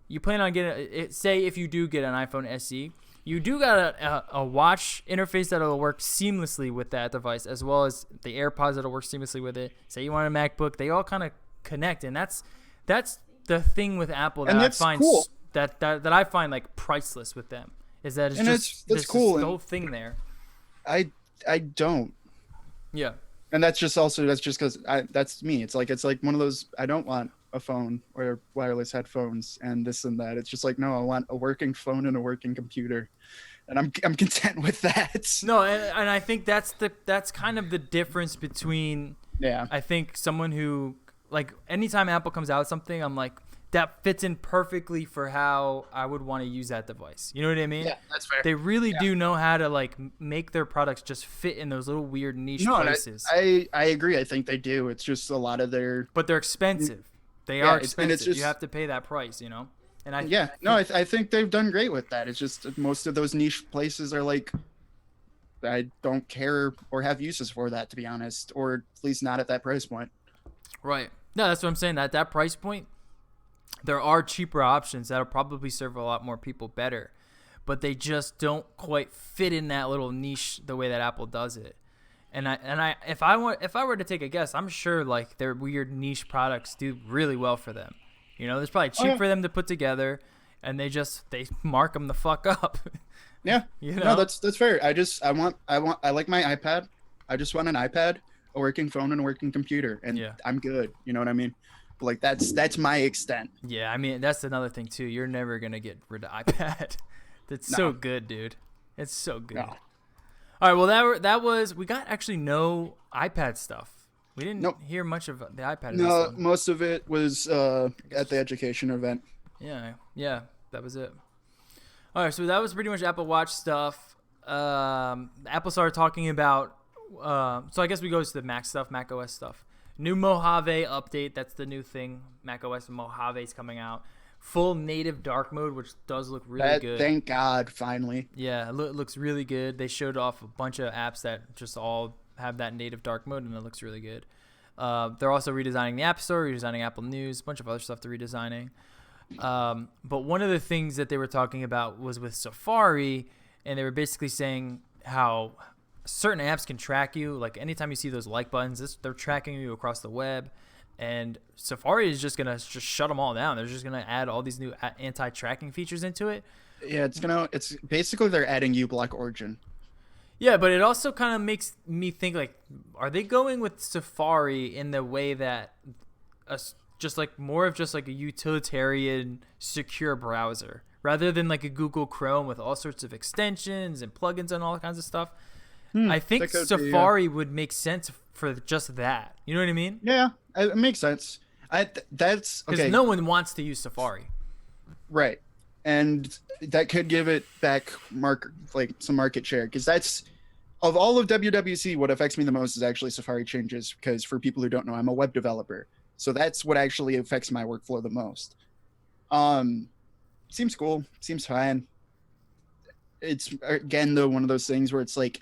you plan on getting. Say if you do get an iPhone SE, you do got a watch interface that'll work seamlessly with that device, as well as the AirPods that'll work seamlessly with it. Say you want a MacBook, they all kind of connect, and that's the thing with Apple that And I that's find cool. that I find like priceless with them is that it's And just that's this cool, the and- whole thing there. I don't. And Yeah. that's just because that's me. It's like one of those, I don't want a phone or wireless headphones and this and that. It's just like, no, I want a working phone and a working computer, and I'm content with that. No, and I think that's kind of the difference between Yeah. I think someone who, like, anytime Apple comes out with something, I'm like, that fits in perfectly for how I would want to use that device. You know what I mean? Yeah, that's fair. They really do know how to like make their products just fit in those little weird niche No, and places. I agree. I think they do. It's just a lot of their. But they're expensive. They Yeah, are and it's expensive. just- You have to pay that price, you know? And I think they've done great with that. It's just most of those niche places are like, I don't care or have uses for that, to be honest, or at least not at that price point. Right. No, that's what I'm saying. At that price point, there are cheaper options that'll probably serve a lot more people better. but they just don't quite fit in that little niche the way that Apple does it. And if I were to take a guess, I'm sure like their weird niche products do really well for them. You know, it's probably cheap for them to put together, and they mark them the fuck up. Yeah. You know? No, that's fair. I like my iPad. I just want an iPad, a working phone, and a working computer, and I'm good. You know what I mean? Like that's my extent. Yeah, I mean that's another thing too. You're never gonna get rid of iPad. That's so good, dude. It's so good. No. All right, well that was we got actually no iPad stuff. We didn't hear much of the iPad. No, most of it was at the education event. Yeah, that was it. All right, so that was pretty much Apple Watch stuff. Apple started talking about. So I guess we go to the Mac stuff, Mac OS stuff. New Mojave update. That's the new thing. Mac OS Mojave is coming out. Full native dark mode, which does look really good. Thank God, finally. Yeah, it looks really good. They showed off a bunch of apps that just all have that native dark mode, and it looks really good. They're also redesigning the App Store, redesigning Apple News, a bunch of other stuff they're redesigning. But one of the things that they were talking about was with Safari, and they were basically saying how certain apps can track you. Like anytime you see those like buttons, they're tracking you across the web. And Safari is just gonna shut them all down. They're just gonna add all these new anti-tracking features into it. Yeah, it's basically they're adding uBlock Origin. Yeah, but it also kind of makes me think like, are they going with Safari in the way that just like more of just like a utilitarian secure browser rather than like a Google Chrome with all sorts of extensions and plugins and all kinds of stuff? I think Safari would make sense for just that. You know what I mean? Yeah, it makes sense. That's okay. Because no one wants to use Safari. Right. And that could give it back some market share, because that's of all of WWDC, what affects me the most is actually Safari changes, because for people who don't know, I'm a web developer. So that's what actually affects my workflow the most. Seems cool, seems fine. It's again though one of those things where it's like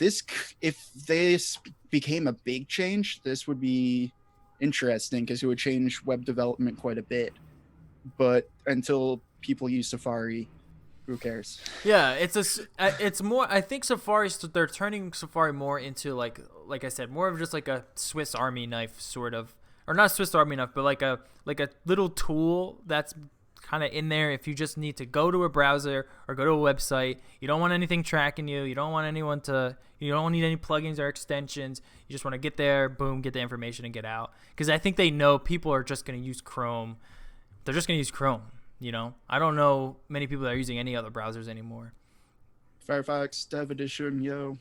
if this became a big change, this would be interesting because it would change web development quite a bit. But until people use Safari, who cares? Yeah, it's more. I think they're turning Safari more into like I said, more of just like a Swiss Army knife sort of, or not Swiss Army knife, but like a little tool that's kind of in there if you just need to go to a browser or go to a website. You don't want anything tracking you. You don't want you don't need any plugins or extensions. You just want to get there, boom, get the information and get out. Because I think they know people are just going to use Chrome. They're just going to use Chrome, you know? I don't know many people that are using any other browsers anymore. Firefox Dev Edition, yo.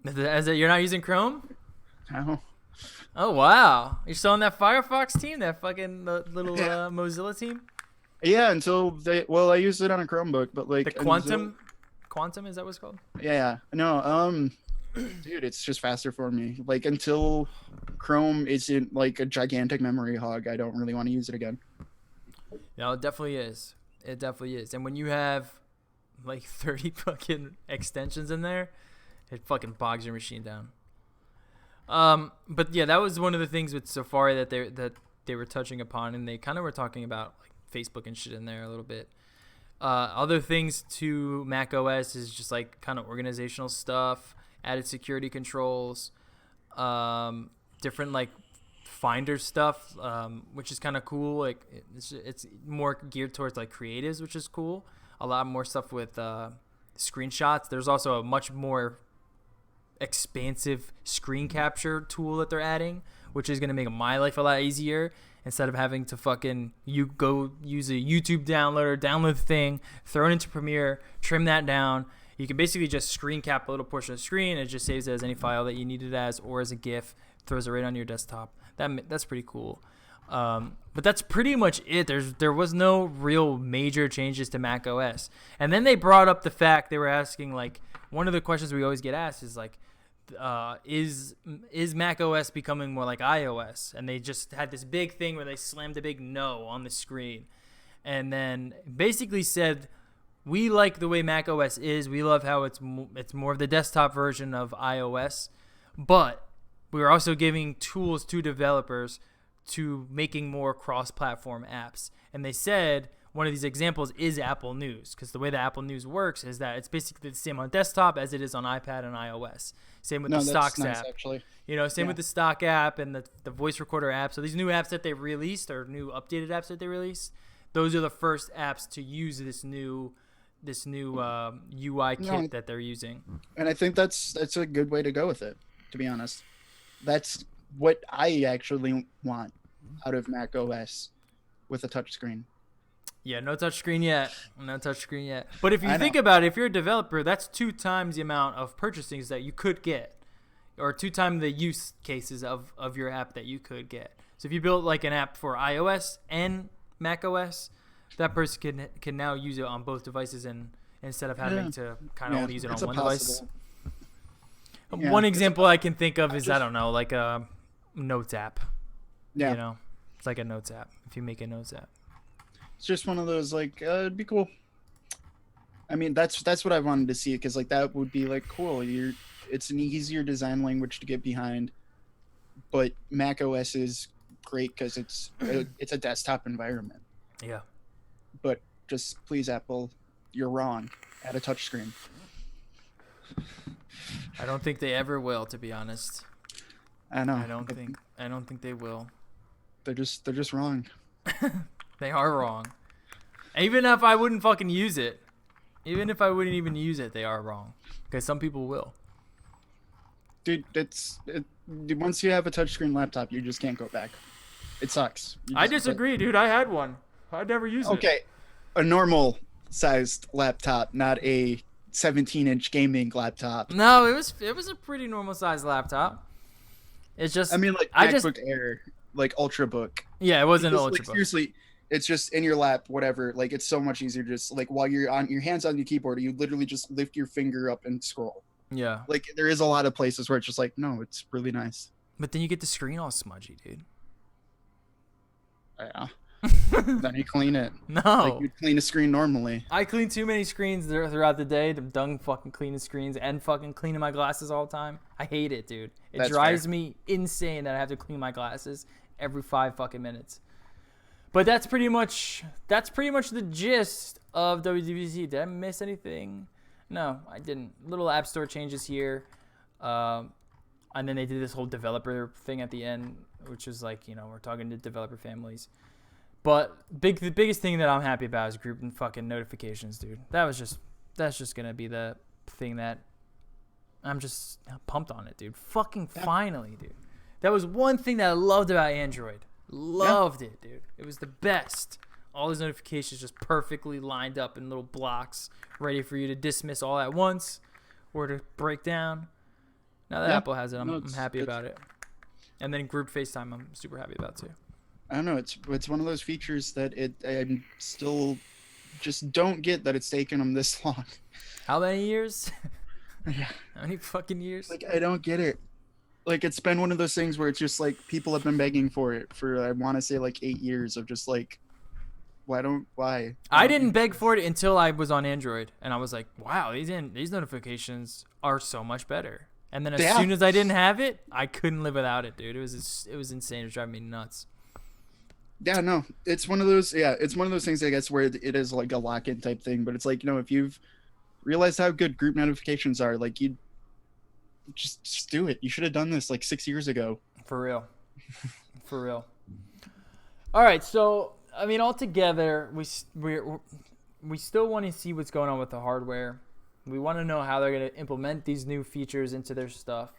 You're not using Chrome? No. Oh, wow. You're still on that Firefox team? That fucking little Mozilla team? Yeah, until I used it on a Chromebook, but like the Quantum, is that what it's called? Yeah. No, dude, it's just faster for me. Like until Chrome isn't like a gigantic memory hog, I don't really want to use it again. No, it definitely is. It definitely is. And when you have like 30 fucking extensions in there, it fucking bogs your machine down. But yeah, that was one of the things with Safari that they were touching upon, and they kind of were talking about like Facebook and shit in there a little bit. Other things to Mac OS is just like kind of organizational stuff, added security controls, different like Finder stuff, which is kind of cool. Like it's more geared towards like creatives, which is cool. A lot more stuff with screenshots. There's also a much more expansive screen capture tool that they're adding, which is going to make my life a lot easier. Instead of having to go use a YouTube downloader, download the thing, throw it into Premiere, trim that down. You can basically just screen cap a little portion of the screen. It just saves it as any file that you need it as, or as a GIF, throws it right on your desktop. That's pretty cool. But that's pretty much it. There was no real major changes to Mac OS. And then they brought up the fact, they were asking, like, one of the questions we always get asked is like, is Mac OS becoming more like iOS? And they just had this big thing where they slammed a big no on the screen, and then basically said, we like the way Mac OS is. We love how it's more of the desktop version of iOS, but we're also giving tools to developers to making more cross-platform apps. And they said one of these examples is Apple News, because the way that Apple News works is that it's basically the same on desktop as it is on iPad and iOS. Same with the Stocks nice, app. actually. Same with the Stock app and the voice recorder app. So these new apps that they released, or new updated apps that they released, those are the first apps to use this new UI kit that they're using. And I think that's a good way to go with it, to be honest. That's what I actually want out of Mac OS with a touchscreen. Yeah, no touchscreen yet. No touchscreen yet. But if you think about it, if you're a developer, that's 2 times the amount of purchasings that you could get, or 2 times the use cases of your app that you could get. So if you build like an app for iOS and Mac OS, that person can now use it on both devices, and instead of having to kind of only use it on one device. Yeah, one example I can think of is, I don't know, like a Notes app. Yeah. It's like a Notes app if you make a Notes app. It's just one of those, like, it'd be cool. I mean, that's what I wanted to see, because like that would be like cool. It's an easier design language to get behind, but Mac OS is great because it's a desktop environment. Yeah. But just please, Apple, you're wrong. Add a touchscreen. I don't think they ever will, to be honest. I know. I don't think they will. They're just wrong. They are wrong. Even if I wouldn't fucking use it, even if I wouldn't even use it, they are wrong. Because some people will. Dude, once you have a touchscreen laptop, you just can't go back. It sucks. I disagree, dude. I had one. I'd never use it. Okay, a normal sized laptop, not a 17-inch gaming laptop. No, it was a pretty normal sized laptop. It's just, I mean, like MacBook Air, like Ultrabook. Yeah, it wasn't an Like, Ultrabook. seriously, it's just in your lap, whatever. Like, it's so much easier. Just like while you're on your hands on your keyboard, you literally just lift your finger up and scroll. Yeah. Like, there is a lot of places where it's just like, no, it's really nice. But then you get the screen all smudgy, dude. Yeah. Then you clean it. No. Like you'd clean a screen normally. I clean too many screens throughout the day. I'm done fucking cleaning screens and fucking cleaning my glasses all the time. I hate it, dude. It drives me insane that I have to clean my glasses every 5 fucking minutes. But that's pretty much the gist of WWDC. Did I miss anything? No, I didn't. Little app store changes here. And then they did this whole developer thing at the end, which is like, we're talking to developer families. But the biggest thing that I'm happy about is group and fucking notifications, dude. That's just gonna be the thing that I'm just pumped on it, dude. Fucking finally, dude. That was one thing that I loved about Android. Loved it, dude. It was the best. All those notifications just perfectly lined up in little blocks, ready for you to dismiss all at once or to break down. Now that Apple has it, I'm happy about it. And then group FaceTime, I'm super happy about too. I don't know. It's one of those features that I still just don't get that it's taken them this long. How many years? Yeah. How many fucking years? Like, I don't get it. Like, it's been one of those things where it's just like people have been begging for it for, I want to say, like 8 years of just like, why? I didn't beg for it until I was on Android, and I was like, wow, these notifications are so much better. And then as soon as I didn't have it, I couldn't live without it, dude. It was insane. It was driving me nuts. Yeah, no, it's one of those. Yeah, it's one of those things, I guess, where it is like a lock-in type thing. But it's like, if you've realized how good group notifications are, like, you just do it. You should have done this like 6 years ago. For real. For real. All right, so I mean, altogether, we still want to see what's going on with the hardware. We want to know how they're going to implement these new features into their stuff.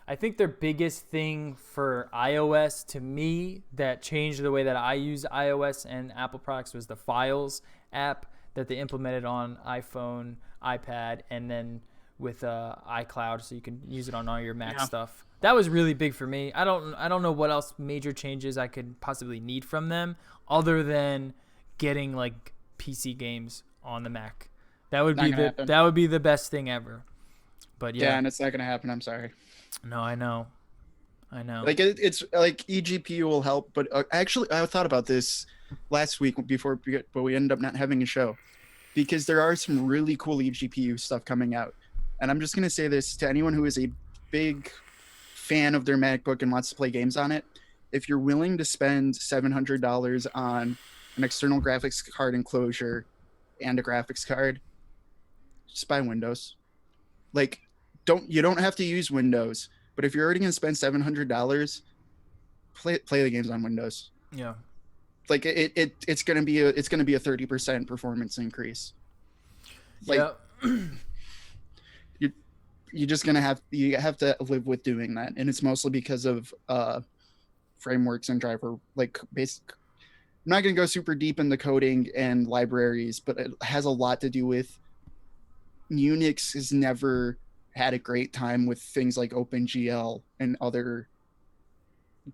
I think their biggest thing for iOS, to me, that changed the way that I use iOS and Apple products was the Files app that they implemented on iPhone, iPad, and then with iCloud, so you can use it on all your Mac stuff. That was really big for me. I don't know what else major changes I could possibly need from them, other than getting like PC games on the Mac. That would be the best thing ever. But yeah, and it's not gonna happen. I'm sorry. No, I know. Like, it's like eGPU will help, but actually, I thought about this last week but we ended up not having a show, because there are some really cool eGPU stuff coming out, and I'm just gonna say this to anyone who is a big fan of their MacBook and wants to play games on it. If you're willing to spend $700 on an external graphics card enclosure, and a graphics card, just buy Windows. Like, you don't have to use Windows, but if you're already gonna spend $700, play the games on Windows. Yeah. Like it's gonna be a 30% performance increase. Like, yeah. you're just gonna have to live with doing that, and it's mostly because of frameworks and driver basic. I'm not gonna go super deep in the coding and libraries, but it has a lot to do with Unix has never had a great time with things like OpenGL and other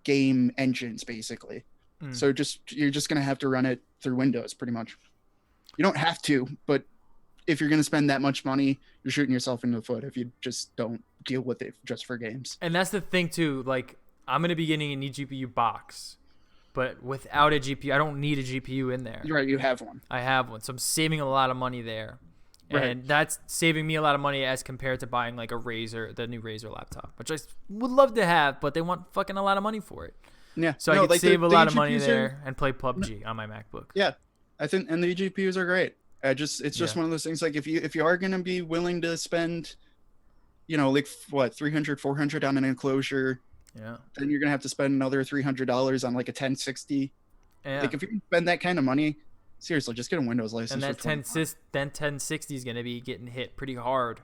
game engines, basically. So you're just gonna have to run it through Windows, pretty much. You don't have to, but if you're gonna spend that much money, you're shooting yourself in the foot if you just don't deal with it just for games. And that's the thing too. Like, I'm gonna be getting an eGPU box, but without a GPU, I don't need a GPU in there. Right, you have one. I have one, so I'm saving a lot of money there. Right. And that's saving me a lot of money as compared to buying like a Razer, the new Razer laptop, which I would love to have, but they want fucking a lot of money for it. Yeah. So I could save a lot of money GPUs there and play PUBG on my MacBook. Yeah, I think, and the GPUs are great. It's just one of those things. Like, if you are gonna be willing to spend, like what, 300, 400 on an enclosure, Yeah. then you're gonna have to spend another $300 on like a 1060. Yeah. Like, if you can spend that kind of money, seriously, just get a Windows license. And that for $20. 1060 is going to be getting hit pretty hard.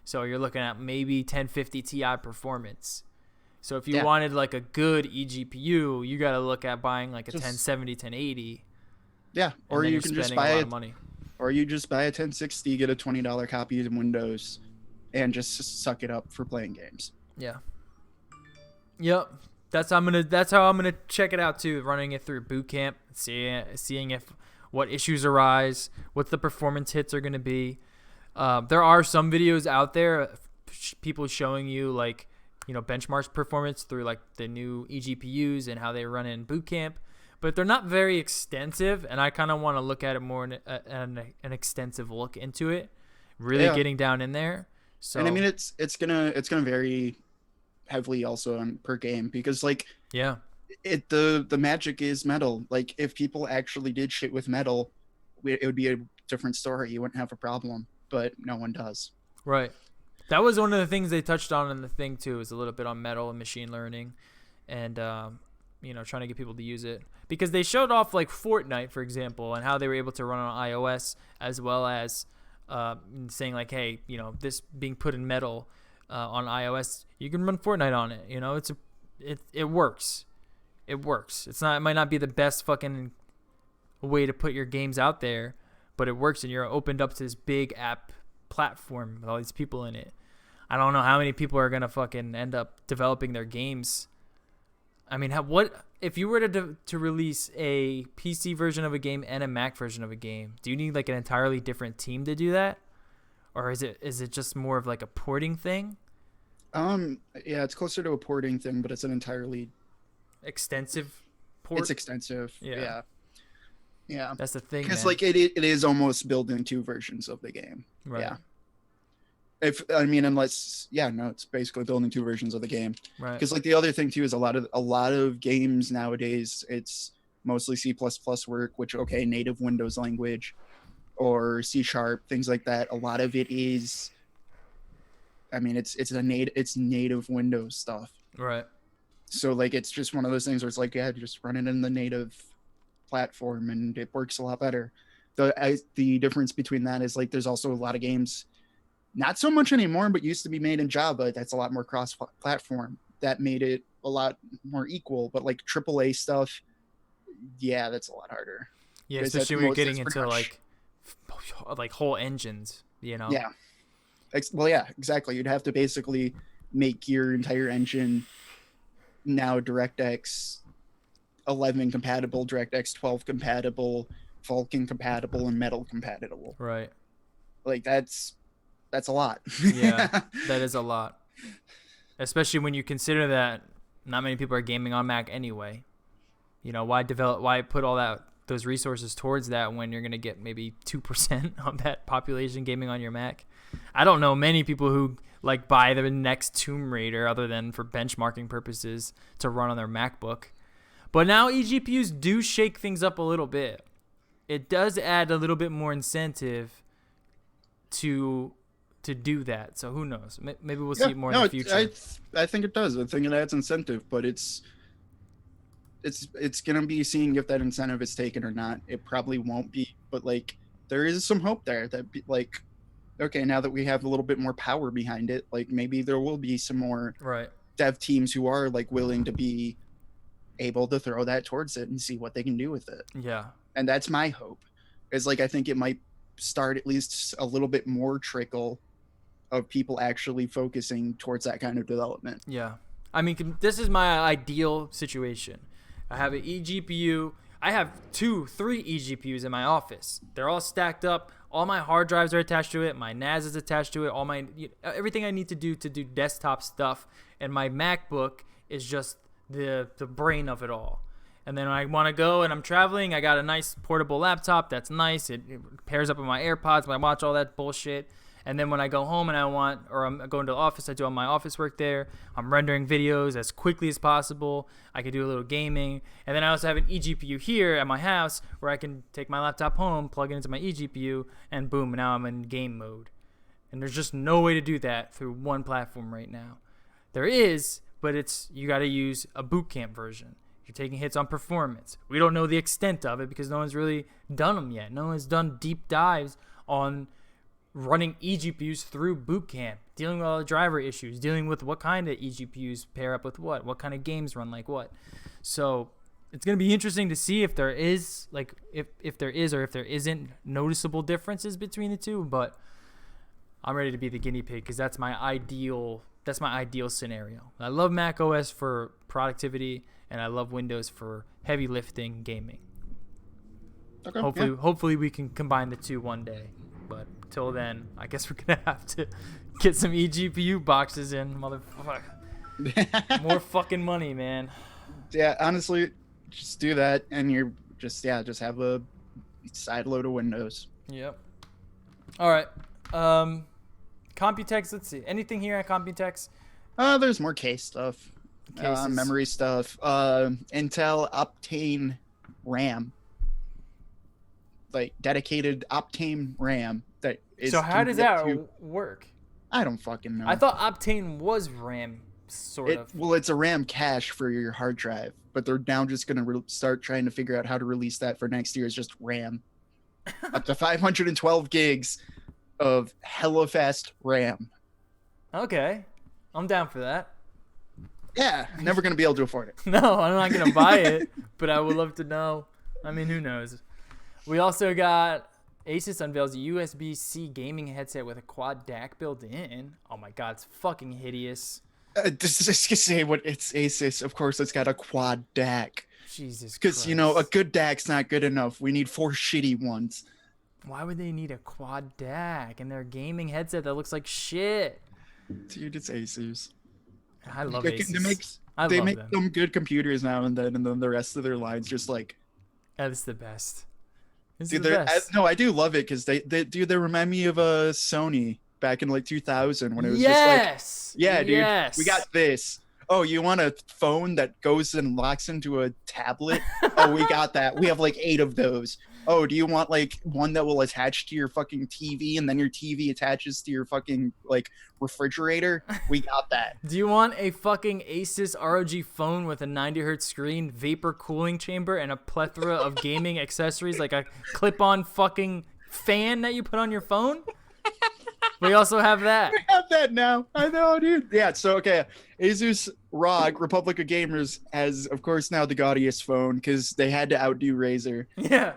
So you're looking at maybe 1050 Ti performance. So if you wanted like a good eGPU, you got to look at buying like a 1070, 1080. Yeah, or you can just buy it. Money. Or you just buy a 1060, get a $20 copy of Windows, and just suck it up for playing games. Yeah. Yep. That's how I'm gonna check it out too. Running it through boot camp, seeing if what issues arise, what the performance hits are gonna be. There are some videos out there, people showing you like, benchmarks performance through like the new eGPUs and how they run in boot camp, but they're not very extensive. And I kind of want to look at it more in an extensive look into it, really getting down in there. So, and I mean, it's gonna vary heavily also on per game, because like, the magic is metal. Like, if people actually did shit with metal, it would be a different story. You wouldn't have a problem, but no one does. Right. That was one of the things they touched on in the thing too, is a little bit on metal and machine learning, and trying to get people to use it, because they showed off like Fortnite, for example, and how they were able to run on iOS, as well as saying like, hey, this being put in metal on iOS, you can run Fortnite on it. It works. It works. It might not be the best fucking way to put your games out there, but it works, and you're opened up to this big app platform with all these people in it. I don't know how many people are gonna fucking end up developing their games. I mean, what if you were to release a PC version of a game and a Mac version of a game? Do you need like an entirely different team to do that, or is it just more of like a porting thing? Yeah, it's closer to a porting thing, but it's an entirely extensive port. It's extensive. Yeah. That's the thing. Because like it is almost building two versions of the game. Right. Yeah. It's basically building two versions of the game. Right. Because like the other thing too is a lot of games nowadays, it's mostly C++ work, which native Windows language, or C#, things like that. A lot of it is, it's native Windows stuff. Right. So like it's just one of those things where it's like, just run it in the native platform and it works a lot better. The difference between that is like there's also a lot of games, not so much anymore, but used to be made in Java. That's a lot more cross-platform. That made it a lot more equal. But like AAA stuff, that's a lot harder. Yeah, especially when you're getting into like whole engines, Yeah. Well, yeah, exactly. You'd have to basically make your entire engine now DirectX 11 compatible, DirectX 12 compatible, Vulkan compatible, and Metal compatible. Right. Like that's a lot. Yeah, that is a lot. Especially when you consider that not many people are gaming on Mac anyway. Why put all those resources towards that when you're going to get maybe 2% of that population gaming on your Mac? I don't know many people who like buy the next Tomb Raider other than for benchmarking purposes to run on their MacBook. But now eGPUs do shake things up a little bit. it does add a little bit more incentive to do that. So who knows? Maybe we'll see it more in the future. I think it does. I think it adds incentive, but it's gonna be seeing if that incentive is taken or not. It probably won't be, but like there is some hope there that like, okay, now that we have a little bit more power behind it, like maybe there will be some more dev teams who are like willing to be able to throw that towards it and see what they can do with it. Yeah. And that's my hope. Is like I think it might start at least a little bit more trickle of people actually focusing towards that kind of development. Yeah. I mean, this is my ideal situation. I have an eGPU. I have 2, 3 eGPUs in my office. They're all stacked up. All my hard drives are attached to it. My NAS is attached to it. All my everything I need to do desktop stuff. And my MacBook is just the brain of it all. And then when I want to go and I'm traveling, I got a nice portable laptop. That's nice. It pairs up with my AirPods, my watch, all that bullshit. And then when I go home and I'm going to the office, I do all my office work there. I'm rendering videos as quickly as possible. I can do a little gaming. And then I also have an eGPU here at my house where I can take my laptop home, plug it into my eGPU, and boom, now I'm in game mode. And there's just no way to do that through one platform right now. There is, but you got to use a bootcamp version. You're taking hits on performance. We don't know the extent of it because no one's really done them yet. No one's done deep dives on running eGPUs through bootcamp, dealing with all the driver issues, dealing with what kind of eGPUs pair up with what kind of games run like what. So it's going to be interesting to see if there is if there is or if there isn't noticeable differences between the two, but I'm ready to be the guinea pig because that's my ideal scenario. I love Mac OS for productivity and I love Windows for heavy lifting gaming. Okay, hopefully we can combine the two one day. But till then, I guess we're going to have to get some eGPU boxes in, motherfucker. More fucking money, man. Yeah, honestly, just do that and you're just have a side load of Windows. Yep. All right. Computex, let's see. Anything here at Computex? There's more case stuff. Memory stuff. Intel Optane RAM. Like dedicated Optane RAM that is. So how does that work? I don't fucking know. I thought Optane was RAM, sort of. Well, it's a RAM cache for your hard drive, but they're now just gonna start trying to figure out how to release that for next year. It's just RAM, up to 512 gigs of hella fast RAM. Okay, I'm down for that. Yeah, never gonna be able to afford it. No, I'm not gonna buy it, but I would love to know. I mean, who knows? We also got Asus unveils a USB-C gaming headset with a quad DAC built in. Oh my god, it's fucking hideous. Just to say what it's Asus. Of course, it's got a quad DAC. Jesus Christ. Because, a good DAC's not good enough. We need 4 shitty ones. Why would they need a quad DAC in their gaming headset that looks like shit? Dude, it's Asus. I love Asus. They make some good computers now and then the rest of their lines just like... That's the best. No, I do love it because they remind me of Sony back in like 2000 when it was just like, dude, we got this. Oh, you want a phone that goes and locks into a tablet? Oh, we got that. We have like 8 of those. Oh, do you want like one that will attach to your fucking TV and then your TV attaches to your fucking like refrigerator? We got that. Do you want a fucking Asus ROG phone with a 90 hertz screen, vapor cooling chamber, and a plethora of gaming accessories like a clip-on fucking fan that you put on your phone? We also have that. We have that now. I know, dude. Yeah, so, okay. Asus ROG, Republic of Gamers, has, of course, now the gaudiest phone because they had to outdo Razer. Yeah.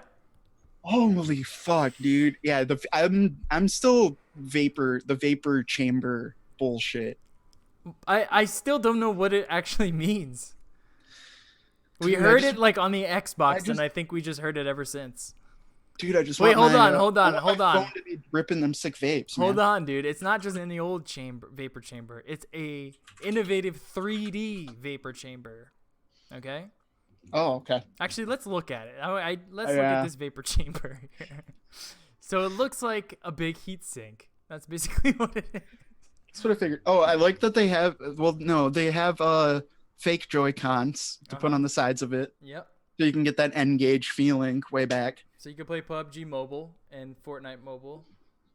Holy fuck, dude. Yeah, I'm still the vapor chamber bullshit. I still don't know what it actually means. We heard it like on the Xbox, and I think we just heard it ever since. Dude, I just hold on. Phone to be ripping them sick vapes. Hold on, dude. It's not just in the old vapor chamber. It's a innovative 3D vapor chamber. Okay. Oh, okay. Actually, let's look at it. Let's look at this vapor chamber here. So it looks like a big heat sink. That's basically what it is. That's what I figured. Oh, I like that they have. Well, no, they have fake Joy-Cons to put on the sides of it. Yep. So you can get that N-Gage feeling way back. So you can play PUBG Mobile and Fortnite Mobile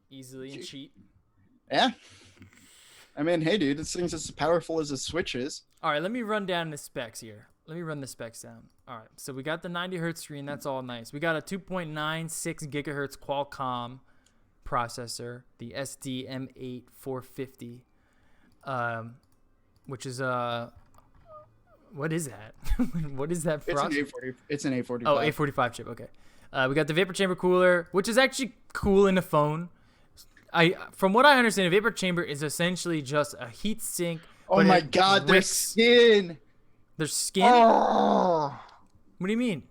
easily and cheap. Yeah. I mean, hey, dude, this thing's as powerful as a Switch is. All right, let me run down the specs here. Let me run the specs down. All right, so we got the 90 hertz screen. That's all nice. We got a 2.96 gigahertz Qualcomm processor, the SDM8 450, which is what is that? What is that processor? It's an A45. Oh, A45 chip. Okay. We got the vapor chamber cooler, which is actually cool in the phone. From what I understand, a vapor chamber is essentially just a heat sink. Oh my God, their skin. Their skin? Oh. What do you mean?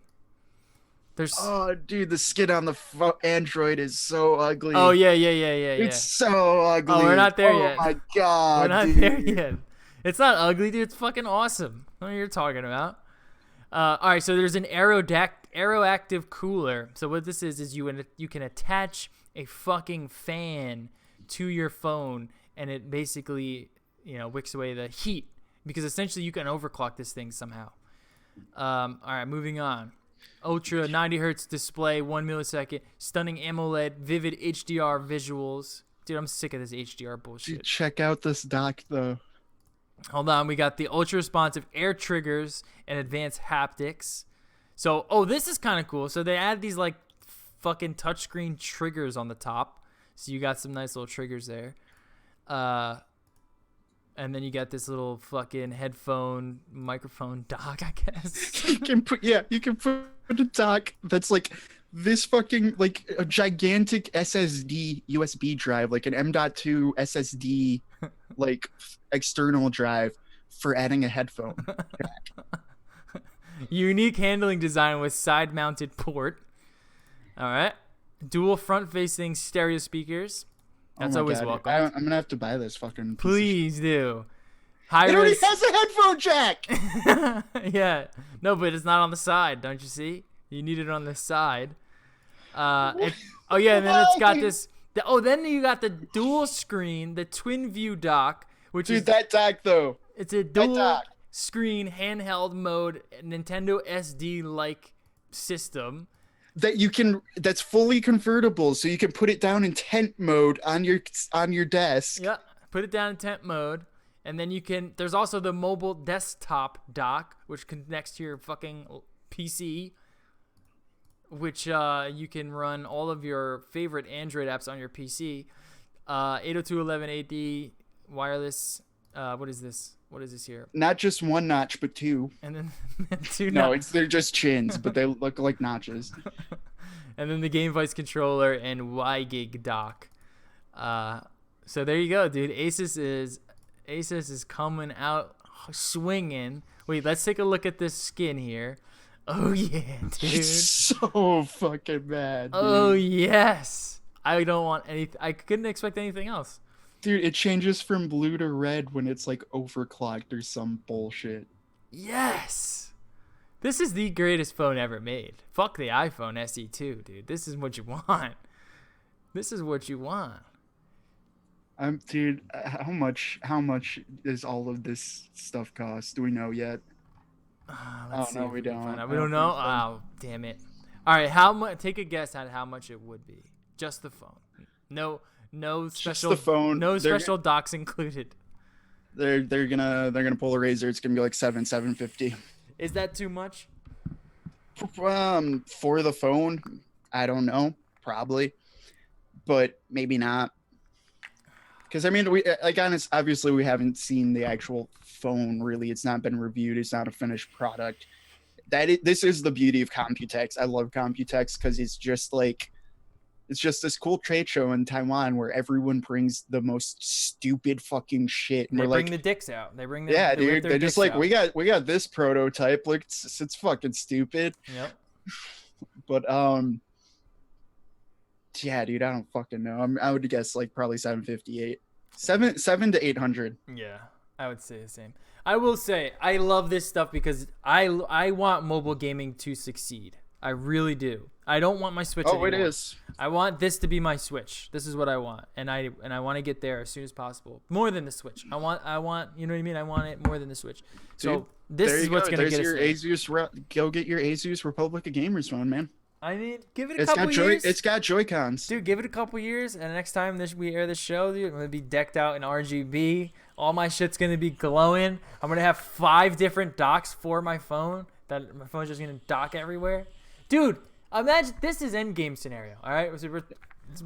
Oh, dude, the skin on the Android is so ugly. Oh, yeah. It's so ugly. Oh, we're not there yet. Oh my God, we're not dude. there yet. It's not ugly, dude. It's fucking awesome. What are you talking about? All right, so there's an Aeroactive cooler. So what this is you can attach a fucking fan to your phone, and it basically, wicks away the heat, because essentially you can overclock this thing somehow. All right, moving on. Ultra 90 hertz display, 1 millisecond, stunning AMOLED, vivid HDR visuals. Dude, I'm sick of this HDR bullshit. Dude, check out this dock though. Hold on, we got the ultra responsive air triggers and advanced haptics. So, this is kind of cool. So they add these like fucking touchscreen triggers on the top. So you got some nice little triggers there. And then you got this little fucking headphone microphone dock, I guess. you can put a dock that's like this fucking like a gigantic SSD USB drive, like an M.2 SSD like external drive for adding a headphone jack. Unique handling design with side mounted port. All right. Dual front facing stereo speakers. That's always welcome. I'm gonna have to buy this fucking. Please do. It already has a headphone jack. Yeah. No, but it's not on the side. Don't you see? You need it on the side. And then it's got this. Then you got the dual screen, the twin view dock, which is that dock though. It's a dual screen handheld mode Nintendo SD like system. That's fully convertible, so you can put it down in tent mode on your desk. Yeah, put it down in tent mode, and then there's also the mobile desktop dock, which connects to your fucking PC, which you can run all of your favorite Android apps on your PC. 802.11ad wireless. What is this? What is this here? Not just one notch, but two. And then two. No, they're just chins, but they look like notches. And then the Game Voice controller and WiGig dock. So there you go, dude. Asus is coming out swinging. Wait, let's take a look at this skin here. Oh yeah, dude. It's so fucking bad. Dude. Oh yes. I don't want anything. I couldn't expect anything else. Dude, it changes from blue to red when it's like overclocked or some bullshit. Yes. This is the greatest phone ever made. Fuck the iPhone SE2, dude. This is what you want. This is what you want. Dude, how much does all of this stuff cost? Do we know yet? Let's see. No, we don't. We don't know. So. Oh, damn it. All right, how much? Take a guess at how much it would be. Just the phone. No special. Just the phone. No special docks included. They're gonna pull a razor. It's gonna be like $750. Is that too much? For the phone, I don't know. Probably, but maybe not. Because I mean, obviously we haven't seen the actual phone. Really, it's not been reviewed. It's not a finished product. This is the beauty of Computex. I love Computex because it's just this cool trade show in Taiwan where everyone brings the most stupid fucking shit. And they bring the dicks out. They bring dude. They're just like, out. we got this prototype. Like it's fucking stupid. Yep. But yeah, dude, I don't fucking know. I would guess like probably 758, 7 to 800. Yeah, I would say the same. I will say I love this stuff because I want mobile gaming to succeed. I really do. I don't want my Switch Oh, anymore. it is. I want this to be my Switch. This is what I want, and I want to get there as soon as possible. More than the Switch. I want. You know what I mean? I want it more than the Switch. So Dude, this there is you what's go. gonna There's get us your there. Asus. Go get your Asus Republic of Gamers phone, man. I need give it a It's couple got years. It's got Joy-Cons. Dude, give it a couple years, and next time we air the show, dude, I'm gonna be decked out in RGB. All my shit's gonna be glowing. I'm gonna have 5 different docks for my phone. That my phone's just gonna dock everywhere. Dude, imagine this is endgame scenario. All right, so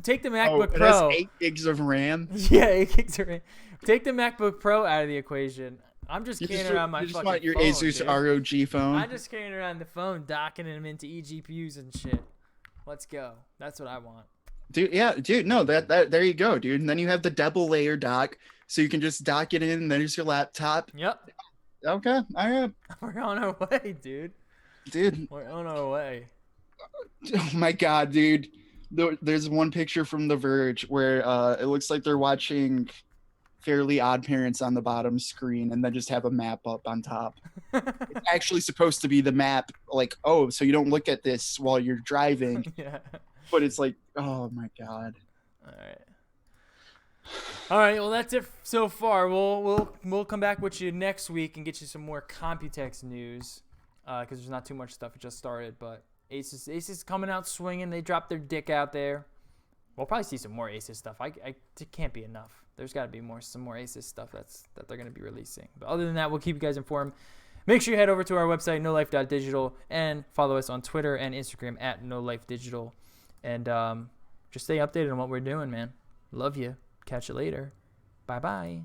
take the MacBook it Pro. has 8 gigs of RAM. Yeah, 8 gigs of RAM. Take the MacBook Pro out of the equation. I'm just carrying around my you just fucking want your phone, Asus dude. ROG phone. I'm just carrying around the phone, docking them into eGPUs and shit. Let's go. That's what I want. Dude, yeah, dude, no, that there you go, dude. And then you have the double layer dock, so you can just dock it in, and there's your laptop. Yep. Okay, all right, We're on our way, dude. dude. We're on our way. Oh my god, dude. There's one picture from The Verge where it looks like they're watching Fairly Odd Parents on the bottom screen, and then just have a map up on top. It's actually supposed to be the map, like, oh, so you don't look at this while you're driving, Yeah. but it's like, oh my god. All right. All right. Well, that's it so far. We'll come back with you next week and get you some more Computex news, because there's not too much stuff. It just started, but Asus coming out swinging. They dropped their dick out there. We'll probably see some more Asus stuff. It can't be enough. There's got to be some more Asus stuff that they're going to be releasing. But other than that, we'll keep you guys informed. Make sure you head over to our website, nolife.digital, and follow us on Twitter and Instagram at nolifedigital. And just stay updated on what we're doing, man. Love you. Catch you later. Bye-bye.